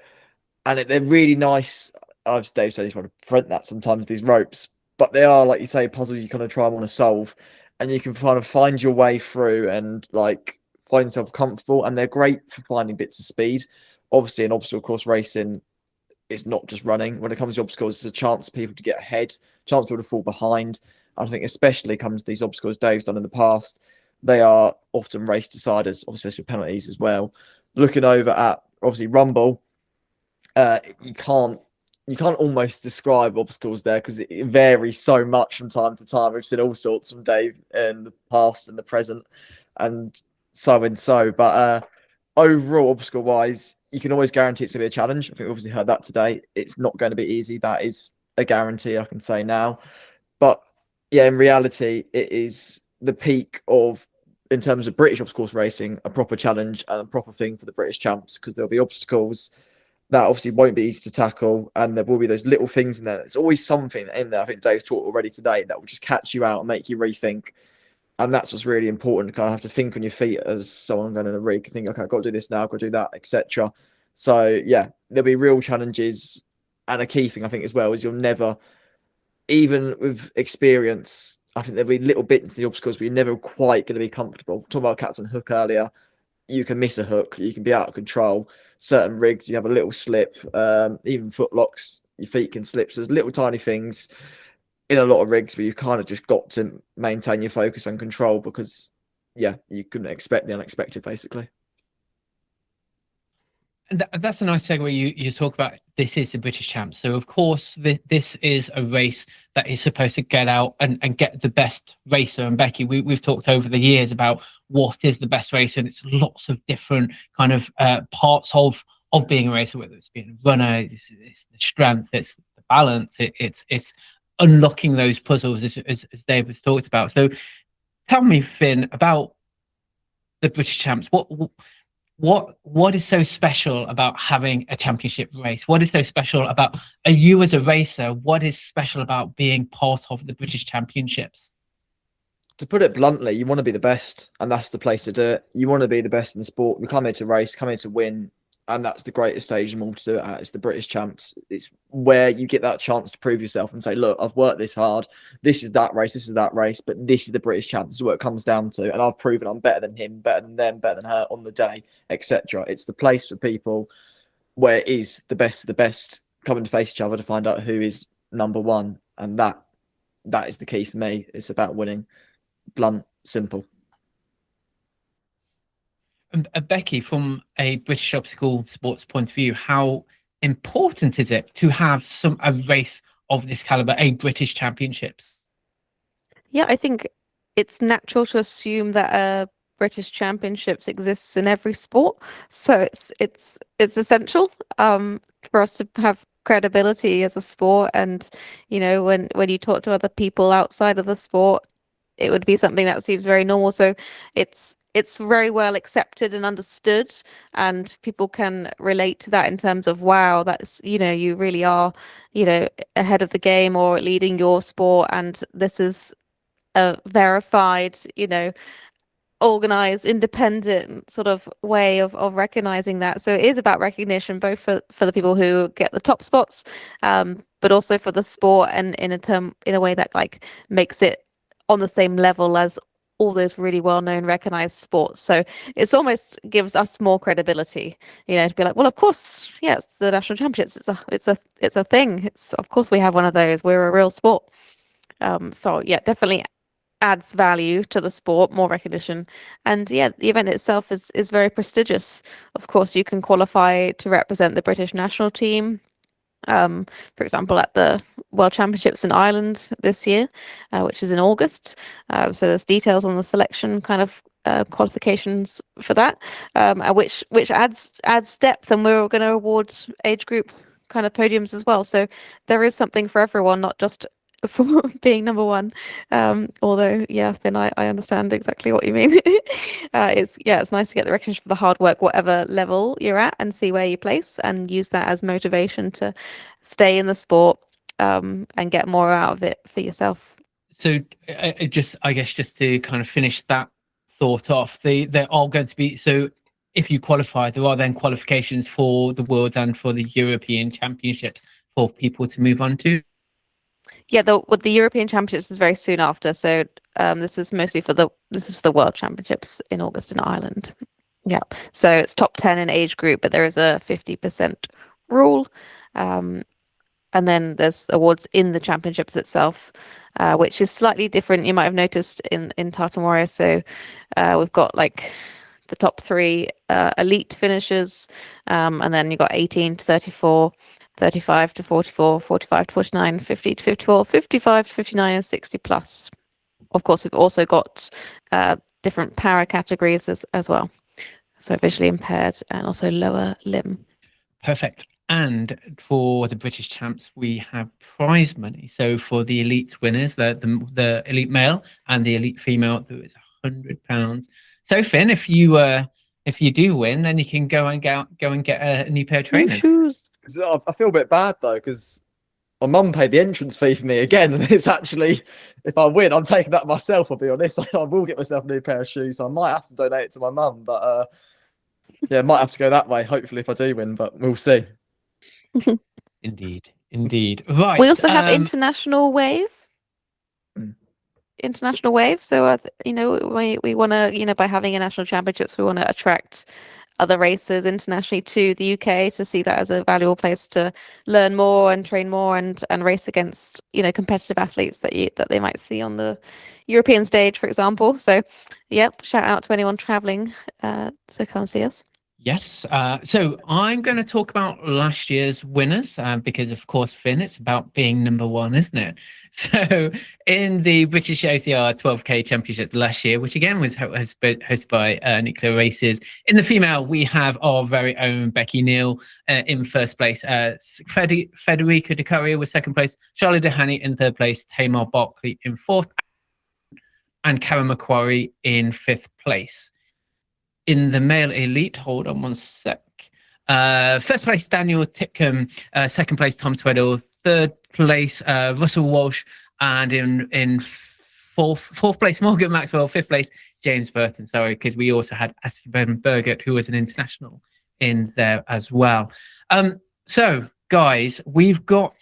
and they're really nice. Dave said he's trying to prevent that sometimes, these ropes, but they are, like you say, puzzles you kind of try and want to solve, and you can kind of find your way through and like find yourself comfortable, and they're great for finding bits of speed. Obviously, in obstacle course racing, it's not just running. When it comes to obstacles, it's a chance for people to get ahead, chance for people to fall behind. I think especially comes to these obstacles Dave's done in the past, they are often race deciders, especially with penalties as well. Looking over at obviously Rumble, you can't almost describe obstacles there because it varies so much from time to time. We've seen all sorts from Dave in the past and the present, and so. But overall, obstacle wise, you can always guarantee it's going to be a challenge. I think we obviously heard that today. It's not going to be easy. That is a guarantee, I can say now. But yeah, in reality, it is the peak of, in terms of British obstacle course racing, a proper challenge and a proper thing for the British champs, because there'll be obstacles that obviously won't be easy to tackle, and there will be those little things in there. There's always something in there, I think Dave's taught already today, that will just catch you out and make you rethink. And that's what's really important, to kind of have to think on your feet as someone going in a rig, think, okay, I've got to do this now, I've got to do that, etc. So yeah, there'll be real challenges. And a key thing I think as well is you'll never, even with experience, I think there'll be little bits in the obstacles, but you're never quite going to be comfortable. Talking about Captain Hook earlier, you can miss a hook, you can be out of control. Certain rigs, you have a little slip, even foot locks, your feet can slip. So there's little tiny things. in a lot of rigs where you've kind of just got to maintain your focus and control because, yeah, you couldn't expect the unexpected, basically.
And that's a nice segue. You talk about this is the British Champs. So, of course, this is a race that is supposed to get out and get the best racer. And Becky, we've talked over the years about what is the best racer. And it's lots of different kind of parts of being a racer, whether it's being a runner, it's the strength, it's the balance, it's unlocking those puzzles, as Dave has talked about. So tell me, Finn, about the British Champs. What is so special about having a championship race? What is so special about you as a racer? What is special about being part of the British Championships?
To put it bluntly, you want to be the best, and that's the place to do it. You want to be the best in the sport. We come here to race, come here to win, and that's the greatest stage in all to do it at. It's the British Champs. It's where you get that chance to prove yourself and say, look, I've worked this hard. This is that race, but this is the British Champs. This is what it comes down to. And I've proven I'm better than him, better than them, better than her on the day, etc. It's the place for people where it is the best of the best coming to face each other to find out who is number one. And that is the key for me. It's about winning. Blunt, simple.
And Becky, from a British obstacle sports point of view, how important is it to have a race of this caliber, a British Championships?
Yeah, I think it's natural to assume that British Championships exists in every sport, so it's essential for us to have credibility as a sport. And when you talk to other people outside of the sport, it would be something that seems very normal. So it's very well accepted and understood, and people can relate to that in terms of, wow, that's, you really are, ahead of the game or leading your sport. And this is a verified, organized, independent sort of way of recognizing that. So it is about recognition, both for the people who get the top spots, but also for the sport, and in a way that like makes it on the same level as all those really well-known recognized sports. So it's almost gives us more credibility, to be like, well, of course, yeah, it's the national championships. It's a thing. It's, of course we have one of those. We're a real sport. So yeah, definitely adds value to the sport, more recognition. And yeah, the event itself is very prestigious. Of course, you can qualify to represent the British national team. For example, at the World Championships in Ireland this year, which is in August. So there's details on the selection kind of qualifications for that, which adds depth, and we're going to award age group kind of podiums as well. So there is something for everyone, not just for being number one. Although, yeah, Finn, I understand exactly what you mean. It's nice to get the recognition for the hard work, whatever level you're at, and see where you place, and use that as motivation to stay in the sport, and get more out of it for yourself.
So I guess just to kind of finish that thought off, they're all going to be, so if you qualify, there are then qualifications for the World and for the European Championships for people to move on to.
Yeah, the European Championships is very soon after. So this is mostly for the World Championships in August in Ireland. Yeah, so it's top 10 in age group, but there is a 50% rule, and then there's awards in the championships itself, which is slightly different. You might have noticed in Tartan Warrior. So we've got like the top 3 elite finishers, and then you've got 18 to 34. 35 to 44, 45 to 49, 50 to 54, 55 to 59, and 60 plus. Of course, we've also got different para categories as well. So visually impaired and also lower limb.
Perfect. And for the British Champs, we have prize money. So for the elite winners, the elite male and the elite female, there is £100. So Finn, if you do win, then you can go and get a new pair of trainers.
Shoes.
I feel a bit bad though, because my mum paid the entrance fee for me again, and it's actually, if I win, I'm taking that myself. I'll be honest. I will get myself a new pair of shoes. So I might have to donate it to my mum, but yeah, might have to go that way. Hopefully, if I do win, but we'll see.
Indeed. Right.
We also have international wave. International wave. So we want to, by having a national championships, we want to attract other racers internationally to the UK to see that as a valuable place to learn more and train more and race against, competitive athletes that they might see on the European stage, for example. So, yep, shout out to anyone traveling to come see us.
Yes. So I'm going to talk about last year's winners because, of course, Finn, it's about being number one, isn't it? So in the British OCR 12K Championship last year, which again was hosted by Nuclear Races, in the female, we have our very own Becky Neal in first place. Federica Di Caria was second place. Charlotte Dehany in third place. Tamar Barkley in fourth. And Karen Macquarie in fifth place. In the male elite, hold on one sec. First place, Daniel Tipcombe. Second place, Tom Tweddle. Third place, Russell Walsh. And in fourth place, Morgan Maxwell. Fifth place, James Burton. Sorry, because we also had Esteban Bergert, who was an international, in there as well. So, guys, we've got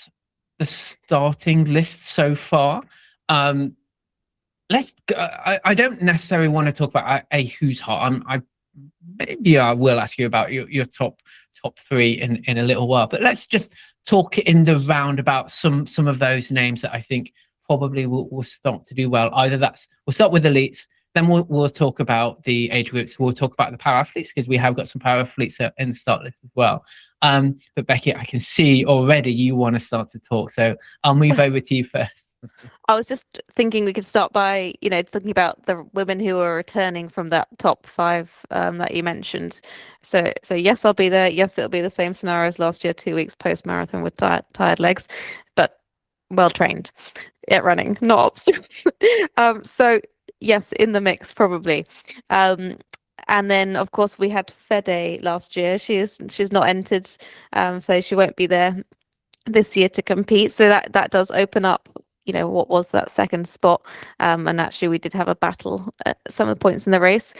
the starting list so far. Let's. I don't necessarily want to talk about a who's hot. Maybe I will ask you about your top three in a little while. But let's just talk in the round about some of those names that I think probably will start to do well. We'll start with elites, then we'll talk about the age groups. We'll talk about the para athletes because we have got some para athletes in the start list as well. But Becky, I can see already you want to start to talk, so I'll move over to you first.
I was just thinking we could start by, thinking about the women who are returning from that top five that you mentioned. So yes, I'll be there. Yes, it'll be the same scenario as last year, 2 weeks post-marathon with tired legs, but well-trained at running, not obstacles. So yes, in the mix, probably. And then, of course, we had Fede last year. She's not entered, so she won't be there this year to compete. So that does open up what was that second spot, and actually we did have a battle at some of the points in the race.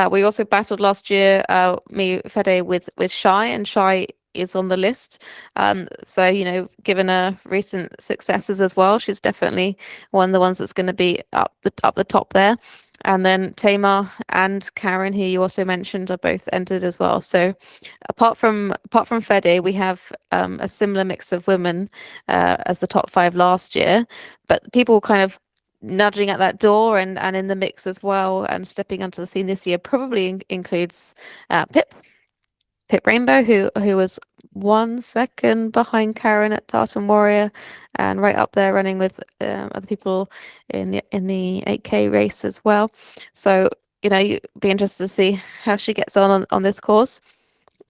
We also battled last year, me, Fede, with Shy, and Shy is on the list. So given her recent successes as well, she's definitely one of the ones that's going to be up the top there. And then Tamar and Karen, who you also mentioned, are both entered as well. So apart from Fede, we have a similar mix of women as the top five last year, but people kind of nudging at that door and in the mix as well and stepping onto the scene this year probably includes Pip Rainbow, who was 1 second behind Karen at Tartan Warrior, and right up there running with other people in the 8K race as well. So you'd be interested to see how she gets on this course.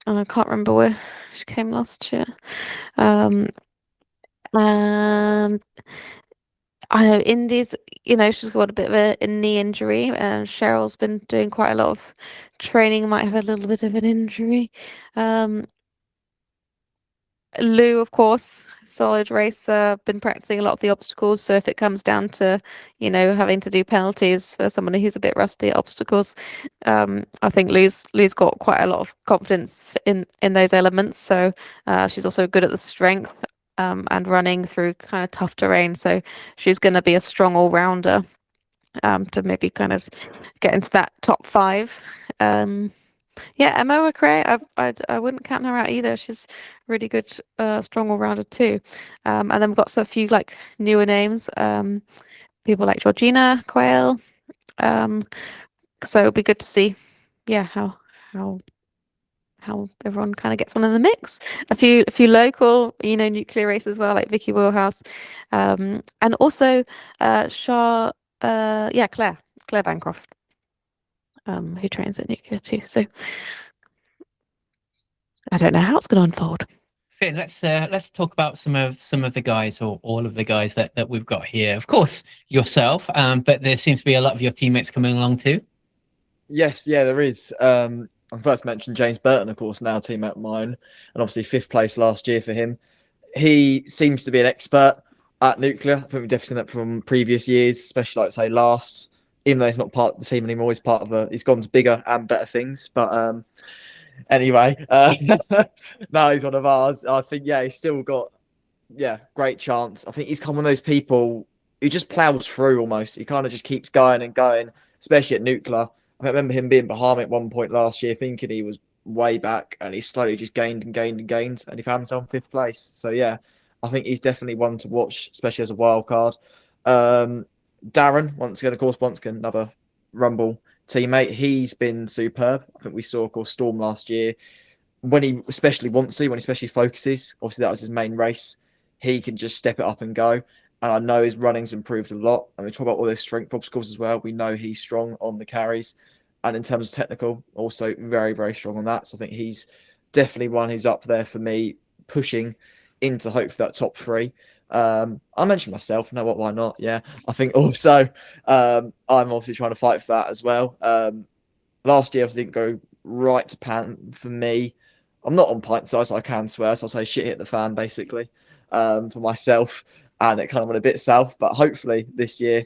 I can't remember where she came last year. And I know Indy's, she's got a bit of a knee injury, and Cheryl's been doing quite a lot of training, might have a little bit of an injury. Lou, of course, solid racer, been practicing a lot of the obstacles. So if it comes down to, having to do penalties for somebody who's a bit rusty at obstacles, I think Lou's got quite a lot of confidence in those elements. So she's also good at the strength and running through kind of tough terrain. So she's going to be a strong all-rounder to maybe kind of get into that top five. Yeah, Emma McRae, I wouldn't count her out either. She's really good, strong all-rounder too. And then we've got a few like newer names, people like Georgina Quayle. So it'll be good to see, how everyone kind of gets on in the mix. A few local, nuclear races as well, like Vicky Wheelhouse, and also Claire Bancroft, who trains at Nuclear too. So I don't know how it's going to unfold.
Finn, let's talk about some of the guys, or all of the guys that we've got here. Of course, yourself, but there seems to be a lot of your teammates coming along too.
Yes, there is. I first mentioned James Burton, of course, now teammate of mine, and obviously 5th place last year for him. He seems to be an expert at Nuclear. I think we've definitely seen that from previous years, especially like say last. Even though he's not part of the team anymore, he's part of he's gone to bigger and better things. But anyway, now he's one of ours. I think he's still got great chance. I think he's kind of one of those people who just plows through almost. He kind of just keeps going and going, especially at Nuclear. I remember him being behind me at one point last year, thinking he was way back, and he's slowly just gained and gained and gained, and he found himself in 5th place. So yeah, I think he's definitely one to watch, especially as a wild card. Darren, once again, another Rumble teammate. He's been superb. I think we saw, of course, Storm last year. When he especially wants to, when he especially focuses, obviously that was his main race, he can just step it up and go. And I know his running's improved a lot. And we talk about all those strength obstacles as well. We know he's strong on the carries. And in terms of technical, also very, very strong on that. So I think he's definitely one who's up there for me, pushing into hope for that top 3. I mentioned myself. No, why not? Yeah, I think also I'm obviously trying to fight for that as well. Last year, obviously didn't go right to pan for me. I'm not on pint size, so I can swear. So I'll say shit hit the fan, basically, for myself. And it kind of went a bit south. But hopefully this year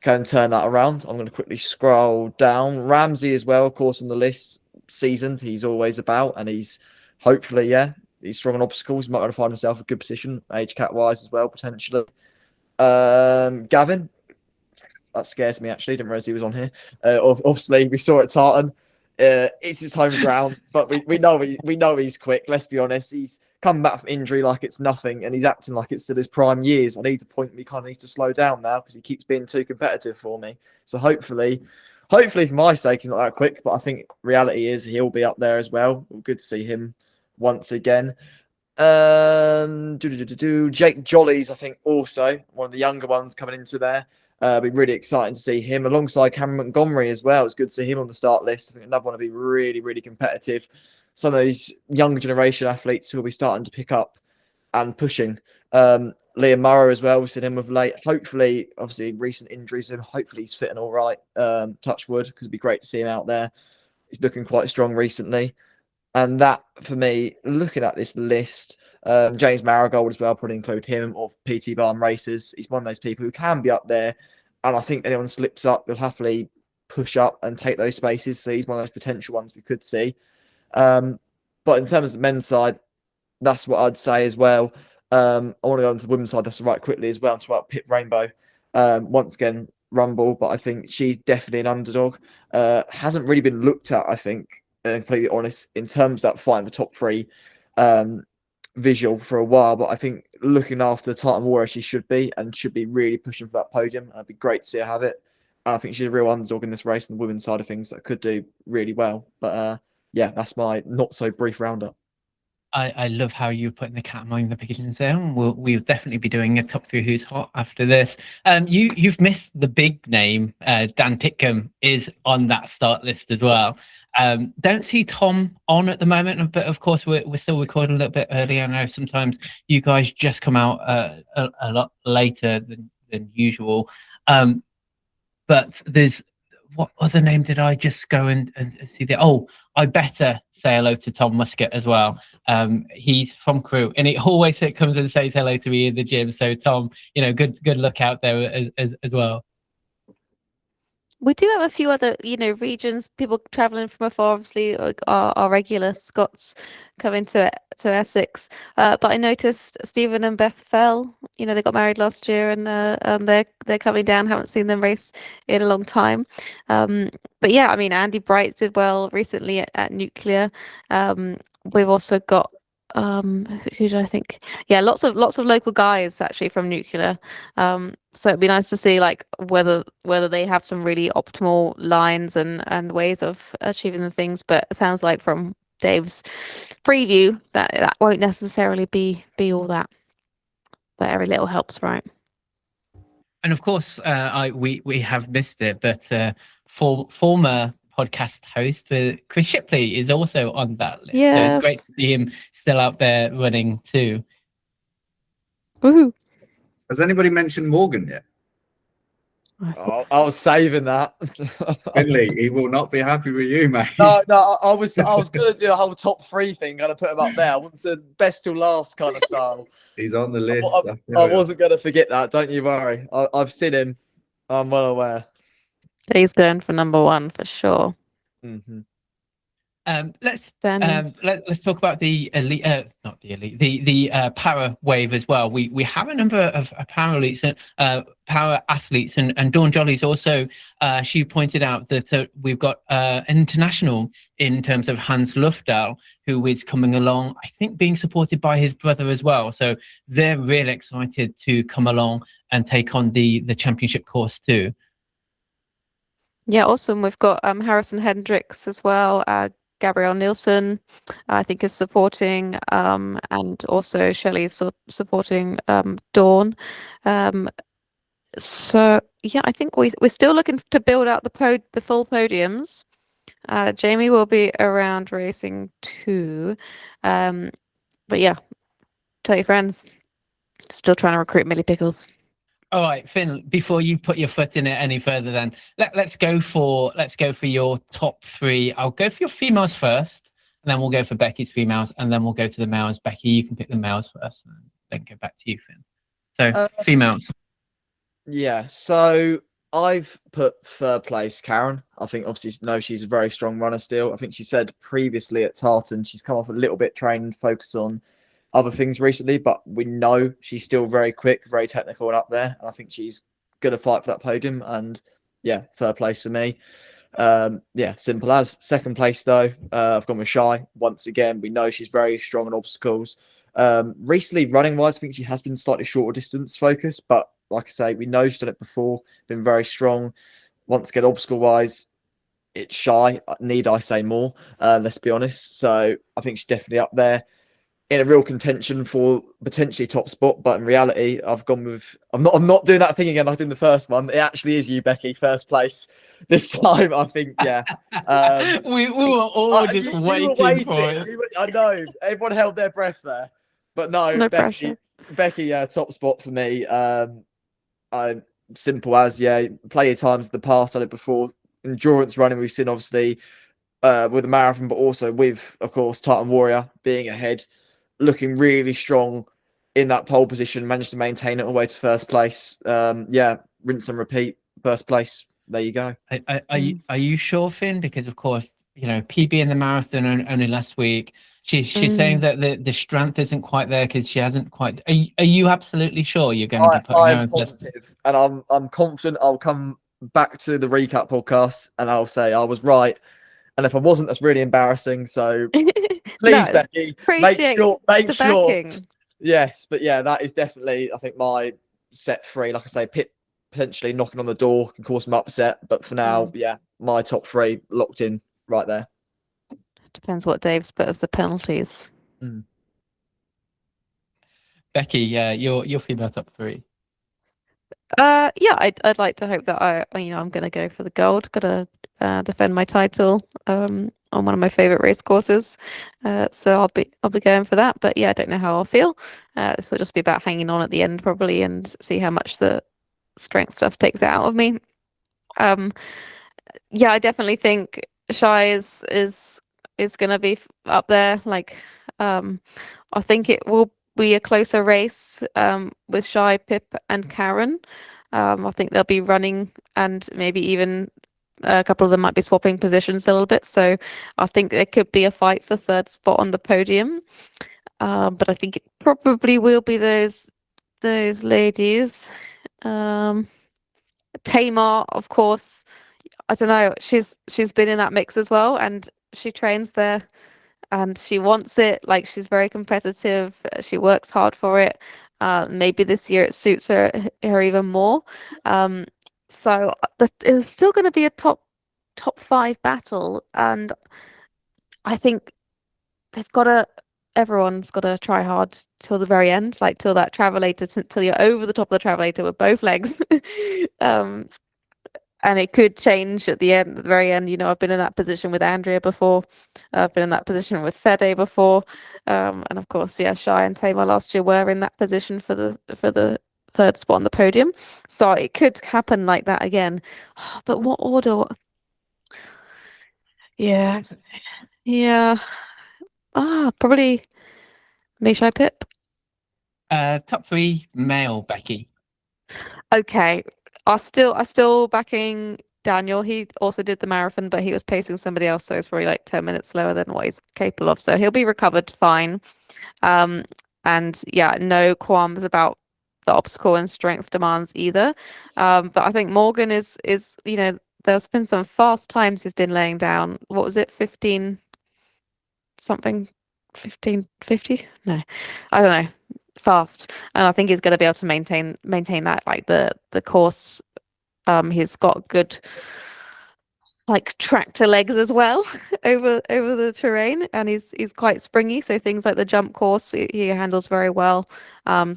can turn that around. I'm going to quickly scroll down. Ramsey as well, of course, on the list. Seasoned, he's always about. And he's hopefully, he's strong on obstacles. He might be able to find himself a good position, age cat wise as well, potentially. Gavin, that scares me actually. Didn't realize he was on here. Obviously, we saw it at Tartan. It's his home ground, but we know he's quick. Let's be honest. He's come back from injury like it's nothing, and he's acting like it's still his prime years. I need to point. We kind of need to slow down now because he keeps being too competitive for me. So hopefully for my sake, he's not that quick. But I think reality is he'll be up there as well. Good to see him once again. Jake Jolly's, I think, also one of the younger ones coming into there. Be really exciting to see him alongside Cameron Montgomery as well. It's good to see him on the start list. I think another one to be really, really competitive. Some of these younger generation athletes who will be starting to pick up and pushing. Liam Murrow as well. We've seen him of late. Hopefully, obviously, recent injuries, and hopefully he's fitting all right. Touch wood, because it'd be great to see him out there. He's looking quite strong recently. And that, for me, looking at this list, James Marigold as well, probably include him, or PT Barn Racers. He's one of those people who can be up there. And I think anyone slips up, they'll happily push up and take those spaces. So he's one of those potential ones we could see. But in terms of the men's side, that's what I'd say as well. I want to go on to the women's side. That's right quickly as well. To talk about Pip Rainbow. Once again, Rumble, but I think she's definitely an underdog. Hasn't really been looked at, I think, completely honest, in terms of that fighting the top 3 visual for a while. But I think looking after the Titan Warrior, she should be really pushing for that podium. And it'd be great to see her have it. And I think she's a real underdog in this race on the women's side of things that could do really well. But that's my not so brief roundup.
I love how you're putting the cat among the pigeons there. We'll definitely be doing a top 3 who's hot after this. You've missed the big name. Dan Titcombe is on that start list as well. Don't see Tom on at the moment, but of course we're still recording a little bit early. I know sometimes you guys just come out a lot later than usual. But there's, what other name did I just go and see there? Oh, I better say hello to Tom Muscat as well. He's from Crewe, and it always comes and says hello to me in the gym. So Tom, good luck out there as well.
We do have a few other, regions, people traveling from afar, obviously, our regular Scots coming to Essex. But I noticed Stephen and Beth Fell, they got married last year, and they're coming down. Haven't seen them race in a long time. But yeah, I mean, Andy Bright did well recently at Nuclear. We've also got who do I think? Yeah, lots of local guys actually from Nuclear. So it'd be nice to see like whether they have some really optimal lines and ways of achieving the things. But it sounds like from Dave's preview that won't necessarily be all that. But every little helps, right?
And of course, we have missed it, but former podcast host Chris Shipley is also on that list.
Yes.
So it's great to see him still out there running too.
Woohoo!
Has anybody mentioned Morgan yet?
I was saving that.
Finley, he will not be happy with you, mate.
No, I was gonna do a whole top 3 thing, gonna put him up there. I want to best till last kind of style.
He's on the list.
I wasn't gonna forget that. Don't you worry. I've seen him. I'm well aware.
He's going for number 1 for sure.
Mm-hmm.
Let's
Then
let's talk about the elite, not the elite, the para wave as well. We have a number of para elites and para athletes, and Dawn Jolly's also. She pointed out that we've got an international in terms of Hans Lufdal, who is coming along. I think being supported by his brother as well. So they're really excited to come along and take on the championship course too.
yeah, awesome. We've got Harrison Hendricks as well. Gabrielle Nielsen, I think, is supporting, and also Shelley is supporting Dawn. So yeah, I think we're still looking to build out the full podiums. Jamie will be around racing too. But yeah, tell your friends. Still trying to recruit Millie Pickles.
All right, Finn, before you put your foot in it any further, then let's go for your top three. I'll go for your females first, and then we'll go for Becky's females, and then we'll go to the males. Becky, you can pick the males first, and then go back to you, Finn. So females.
Yeah, so I've put third place Karen. I think obviously she's a very strong runner still. I think she said previously at Tartan she's come off a little bit trained, focus on other things recently, but we know she's still very quick, very technical and up there. And I think she's gonna fight for that podium. And yeah, third place for me. Yeah, simple as. Second place though, I've gone with Shy. Once again, we know she's very strong on obstacles. Recently, running wise, I think she has been slightly shorter distance focused, but like I say, we know she's done it before, been very strong. Once again, obstacle wise, it's Shy. Need I say more? Let's be honest. So I think she's definitely up there in a real contention for potentially top spot. But in reality, I've gone with I'm not doing that thing again like I did in the first one. It actually is you, Becky, first place this time. I think, yeah.
We were all just waiting for it.
I know everyone held their breath there, but no Becky,
Pressure.
Becky, top spot for me. I simple as, yeah, plenty of times in the past done it before. Endurance running we've seen obviously with the marathon, but also with, of course, Titan Warrior being ahead, looking really strong in that pole position, managed to maintain it all the way to first place. Yeah, rinse and repeat, first place. There you go.
Are you sure, Finn? Because of course, you know, PB in the marathon only last week. She's saying that the strength isn't quite there because she hasn't quite. Are you absolutely sure you're going to be putting her
I'm
in
positive, and I'm confident. I'll come back to the recap podcast and I'll say I was right. And if I wasn't, that's really embarrassing. So please, Becky, make sure.
Backing.
Yes, but yeah, that is definitely, I think, my set three. Like I say, Pip potentially knocking on the door can cause some upset, but for now, yeah, my top three locked in right there.
Depends what Dave's put as the penalties.
Becky, yeah, your female top three.
Yeah, I'd like to hope that I'm gonna go for the gold. Gotta defend my title on one of my favorite race courses. So I'll be going for that. But yeah, I don't know how I'll feel. So it'll just be about hanging on at the end probably and see how much the strength stuff takes it out of me. Yeah, I definitely think Shy is gonna be up there. Like, I think it will be a closer race with Shy, Pip, and Karen. I think they'll be running, and maybe even a couple of them might be swapping positions a little bit. So I think there could be a fight for third spot on the podium. But I think it probably will be those ladies. Tamar, of course. I don't know. She's been in that mix as well, and she trains there. And she wants it. Like, she's very competitive. She works hard for it. Maybe this year it suits her even more. So it's still going to be a top 5 battle, and I think everyone's got to try hard till the very end, like till that travelator, till you're over the top of the travelator with both legs. And it could change at the very end. You know, I've been in that position with Andrea before. I've been in that position with Fede before. And of course, yeah, Shy and Tamar last year were in that position for the third spot on the podium. So it could happen like that again. But what order? Yeah. Probably me, Shy, Pip.
Top 3 male, Becky.
Okay. I still backing Daniel. He also did the marathon, but he was pacing somebody else, so it's probably like 10 minutes slower than what he's capable of. So he'll be recovered fine. And yeah, no qualms about the obstacle and strength demands either. But I think Morgan is there's been some fast times he's been laying down. What was it, 15 something, 15:50? No, I don't know. Fast, and I think he's going to be able to maintain that, like the course. He's got good like tractor legs as well over the terrain, and he's quite springy, so things like the jump course he handles very well.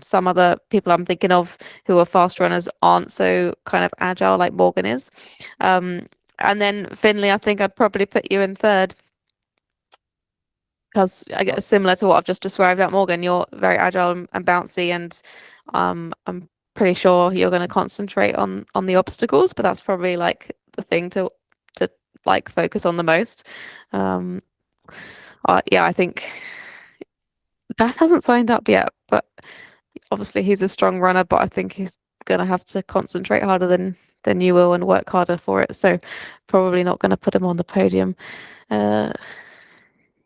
Some other people I'm thinking of who are fast runners aren't so kind of agile like Morgan is. And then Finley, I think I'd probably put you in third, because I guess similar to what I've just described about Morgan, you're very agile and bouncy, and I'm pretty sure you're going to concentrate on the obstacles, but that's probably like the thing to like focus on the most. Yeah, I think Das hasn't signed up yet, but obviously he's a strong runner, but I think he's going to have to concentrate harder than you will and work harder for it, so probably not going to put him on the podium.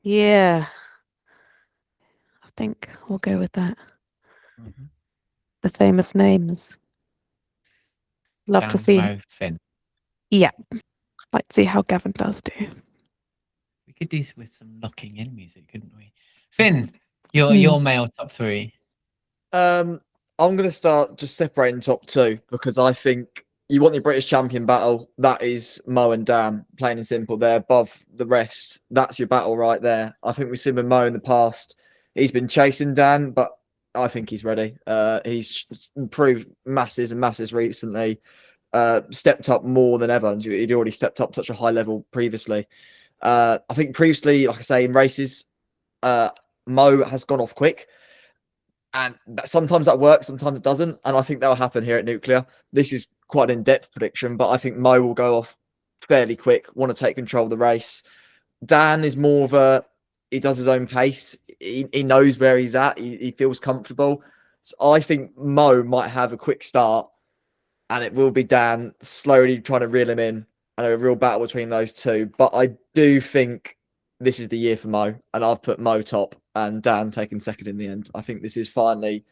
Yeah, I think we'll go with that. The famous names. Love to see.
Mo, Finn.
Yeah, like to see how Gavin does do.
We could do with some locking in music, couldn't we? Finn, your male top three.
I'm going to start just separating top two, because I think you want your British champion battle. That is Mo and Dan, plain and simple. They're above the rest. That's your battle right there. I think we've seen with Mo in the past. He's been chasing Dan, but I think he's ready. He's improved masses and masses recently. Stepped up more than ever. He'd already stepped up such a high level previously. I think previously, like I say, in races, Mo has gone off quick. And sometimes that works, sometimes it doesn't. And I think that'll happen here at Nuclear. This is quite an in-depth prediction, but I think Mo will go off fairly quick, want to take control of the race. Dan is more of he does his own pace. He knows where he's at. He feels comfortable. So I think Mo might have a quick start, and it will be Dan slowly trying to reel him in, and a real battle between those two. But I do think this is the year for Mo, and I've put Mo top and Dan taking second in the end. I think this is finally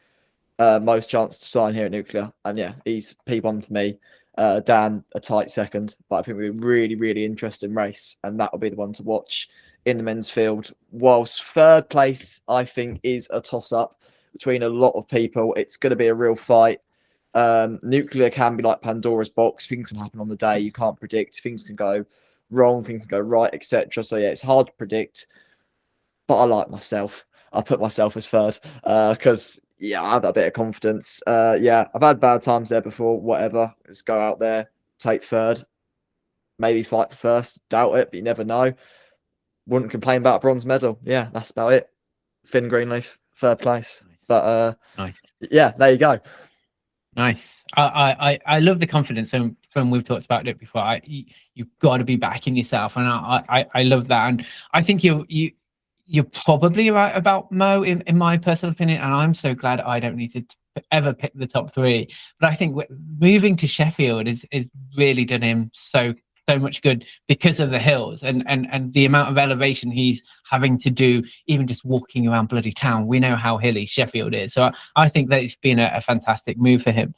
Mo's chance to sign here at Nuclear. And yeah, he's P1 for me. Dan, a tight second. But I think we're really, really interesting race, and that will be the one to watch in the men's field. Whilst third place, I think, is a toss-up between a lot of people. It's going to be a real fight. Nuclear can be like Pandora's box. Things can happen on the day. You can't predict. Things can go wrong, things can go right, etc. So yeah, it's hard to predict. But I like myself. I put myself as third because yeah, I have that bit of confidence. Yeah, I've had bad times there before. Whatever, let's go out there, take third, maybe fight for first. Doubt it, but you never know. Wouldn't complain about a bronze medal. Yeah, that's about it. Finn Greenleaf, third place. But
nice.
Yeah, there you go.
Nice. I love the confidence, and when we've talked about it before, you've got to be backing yourself, and I love that, and I think you're probably right about Mo in my personal opinion, and I'm so glad I don't need to ever pick the top three. But I think moving to Sheffield is really done him so much good because of the hills and the amount of elevation he's having to do, even just walking around bloody town. We know how hilly Sheffield is, so I think that it's been a fantastic move for him.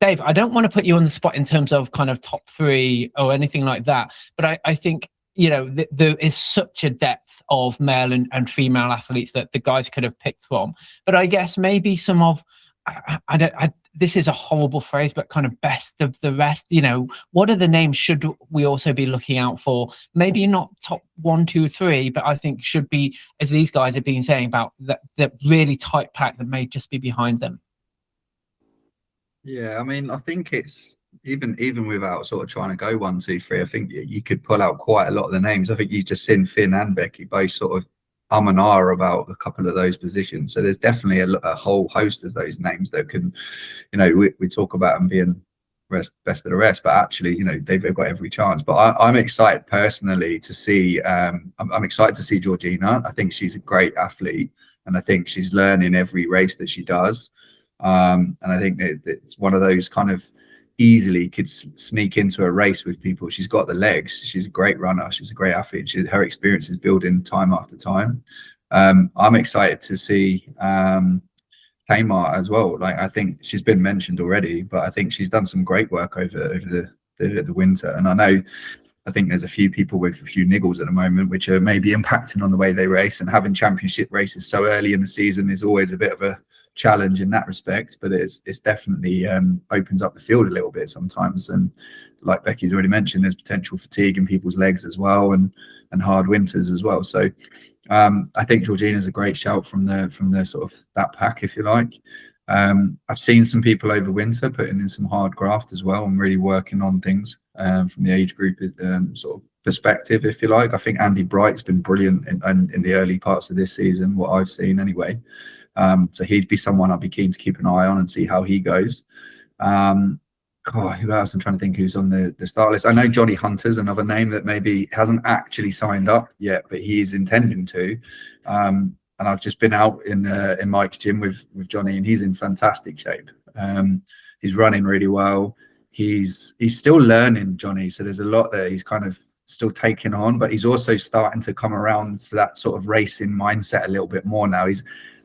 Dave, I don't want to put you on the spot in terms of kind of top three or anything like that, but I think, you know, there is such a depth of male and female athletes that the guys could have picked from. But I guess maybe some of, this is a horrible phrase, but kind of best of the rest. You know, what are the names should we also be looking out for? Maybe not top 1, 2, 3, but I think should be, as these guys have been saying, about the really tight pack that may just be behind them.
Yeah, I mean, I think it's even without sort of trying to go 1, 2, 3, I think you could pull out quite a lot of the names. I think you just seen Finn and Becky both sort of and ah about a couple of those positions. So there's definitely a whole host of those names that can, you know, we talk about them being best of the rest, but actually, you know, they've got every chance. But I'm excited personally to see. I'm excited to see Georgina. I think she's a great athlete, and I think she's learning every race that she does. And I think that it's one of those kind of easily could sneak into a race with people. She's got the legs. She's a great runner. She's a great athlete. Her experience is building time after time. I'm excited to see Kmart as well. Like, I think she's been mentioned already, but I think she's done some great work over the winter. And I think there's a few people with a few niggles at the moment, which are maybe impacting on the way they race. And having championship races so early in the season is always a bit of a challenge in that respect. But it's definitely opens up the field a little bit sometimes. And like Becky's already mentioned, there's potential fatigue in people's legs as well, and hard winters as well. So I think Georgina's a great shout from the sort of that pack, if you like. I've seen some people over winter putting in some hard graft as well and really working on things from the age group sort of perspective, if you like. I think Andy Bright's been brilliant in the early parts of this season, what I've seen anyway. So he'd be someone I'd be keen to keep an eye on and see how he goes. Who else? I'm trying to think who's on the start list. I know Johnny Hunter's another name that maybe hasn't actually signed up yet, but he's intending to. And I've just been out in Mike's gym with Johnny, and he's in fantastic shape. He's running really well. He's still learning, Johnny. So there's a lot that he's kind of still taking on, but he's also starting to come around to that sort of racing mindset a little bit more now.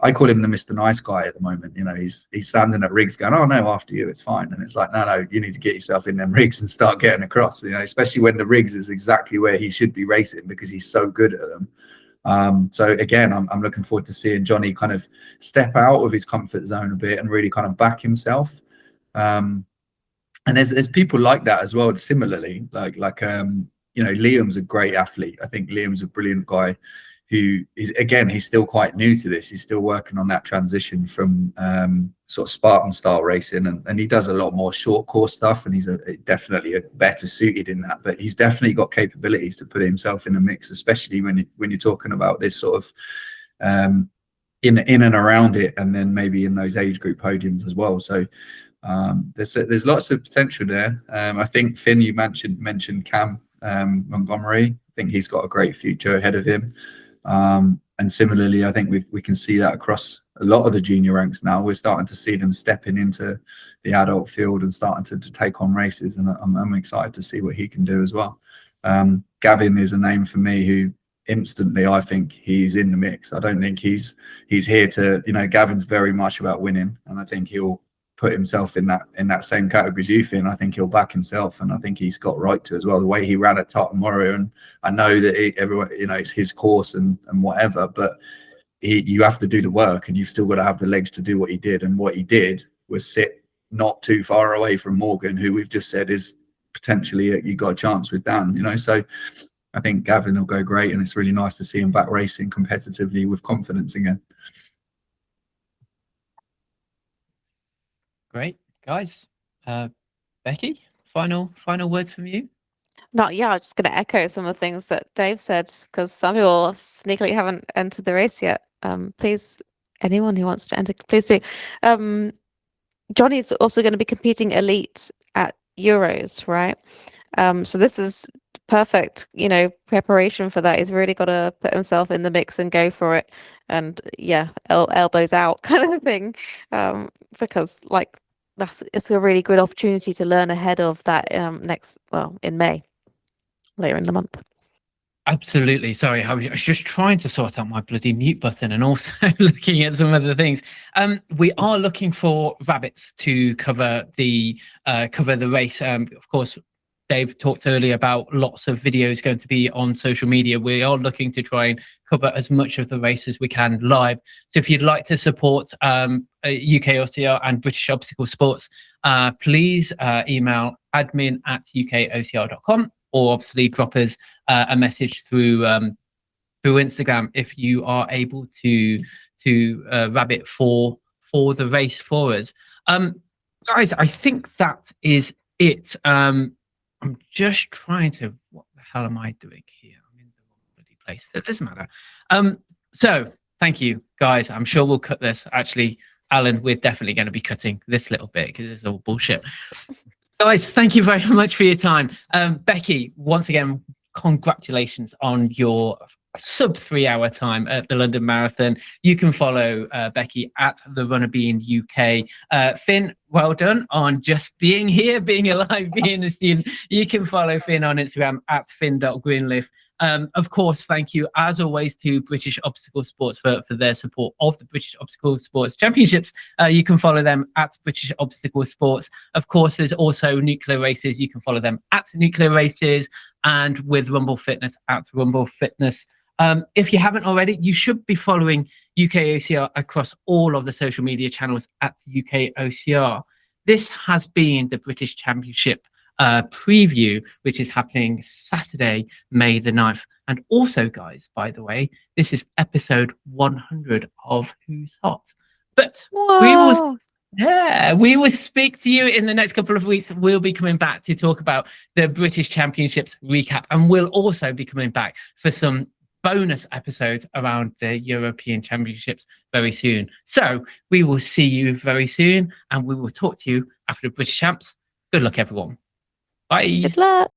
I call him the Mr. Nice Guy at the moment. You know, he's standing at rigs going, "Oh no, after you, it's fine." And it's like, no, you need to get yourself in them rigs and start getting across. You know, especially when the rigs is exactly where he should be racing because he's so good at them. So again, I'm looking forward to seeing Johnny kind of step out of his comfort zone a bit and really kind of back himself. And there's people like that as well. Similarly, like you know, Liam's a great athlete. I think Liam's a brilliant guy who is, again, he's still quite new to this. He's still working on that transition from sort of Spartan style racing, and he does a lot more short course stuff, and he's definitely a better suited in that. But he's definitely got capabilities to put himself in the mix, especially when you're talking about this sort of in and around it, and then maybe in those age group podiums as well. So there's lots of potential there. I think Finn, you mentioned Cam Montgomery. I think he's got a great future ahead of him. And similarly, I think we can see that across a lot of the junior ranks now. We're starting to see them stepping into the adult field and starting to take on races, and I'm excited to see what he can do as well. Gavin is a name for me who instantly I think he's in the mix. I don't think he's here to, you know, Gavin's very much about winning, and I think he'll put himself in that same category as you, Finn. I think he'll back himself, and I think he's got right to as well. The way he ran at Tartamore, and I know that everyone, you know, it's his course and whatever, but you have to do the work, and you've still got to have the legs to do what he did. And what he did was sit not too far away from Morgan, who we've just said is potentially you got a chance with Dan. You know, so I think Gavin will go great, and it's really nice to see him back racing competitively with confidence again.
Great, guys. Becky, final words from you?
I was just going to echo some of the things that Dave said, because some people sneakily haven't entered the race yet. Please, anyone who wants to enter, please do. Johnny's also going to be competing elite at Euros, right? So this is perfect, you know, preparation for that. He's really got to put himself in the mix and go for it. And yeah, elbows out kind of thing, because like it's a really good opportunity to learn ahead of that in May, later in the month.
Absolutely. Sorry, I was just trying to sort out my bloody mute button and also looking at some other things. We are looking for rabbits to cover the race. Of course, Dave talked earlier about lots of videos going to be on social media. We are looking to try and cover as much of the race as we can live. So if you'd like to support UKOCR and British Obstacle Sports, please email admin@ukocr.com, or obviously drop us a message through Instagram if you are able to rabbit for the race for us. Guys, I think that is it. I'm just trying to, what the hell am I doing here? I'm in the wrong bloody place. It doesn't matter. So thank you, guys. I'm sure we'll cut this. Actually, Alan, we're definitely going to be cutting this little bit because it's all bullshit. Guys, thank you very much for your time. Becky, once again, congratulations on your sub 3 hour time at the London Marathon. You can follow Becky at the Runner Being UK. Finn, well done on just being here, being alive, being a student. You can follow Finn on Instagram at finn.greenleaf. Of course, thank you as always to British Obstacle Sports for their support of the British Obstacle Sports Championships. You can follow them at British Obstacle Sports. Of course, there's also Nuclear Races. You can follow them at Nuclear Races, and with Rumble Fitness at Rumble Fitness. If you haven't already, you should be following UKOCR across all of the social media channels at UKOCR. This has been the British Championship preview, which is happening Saturday, May the 9th. And also, guys, by the way, this is episode 100 of Who's Hot. But we will speak to you in the next couple of weeks. We'll be coming back to talk about the British Championships recap, and we'll also be coming back for some bonus episodes around the European Championships very soon. So we will see you very soon, and we will talk to you after the British Champs. Good luck, everyone. Bye.
Good luck.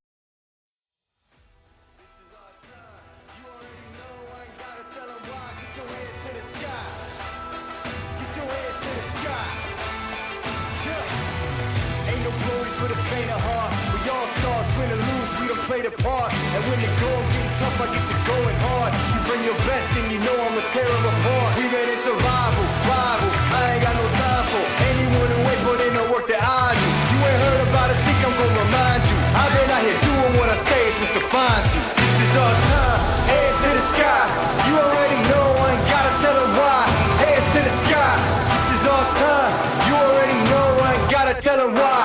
For the faint of heart, we all stars, win or lose, we don't play the part. And when the going getting tough, I get to going hard. You bring your best and you know I'ma tear them apart. We ready survival, rival, I ain't got no time for anyone who wait but ain't no work that I do. You ain't heard about it, think I'm gonna remind you. I've been out here doing what I say, it's what defines you. This is our time, hands to the sky. You already know, I ain't gotta tell them why. Hands to the sky, this is our time. You already know, I ain't gotta tell them why.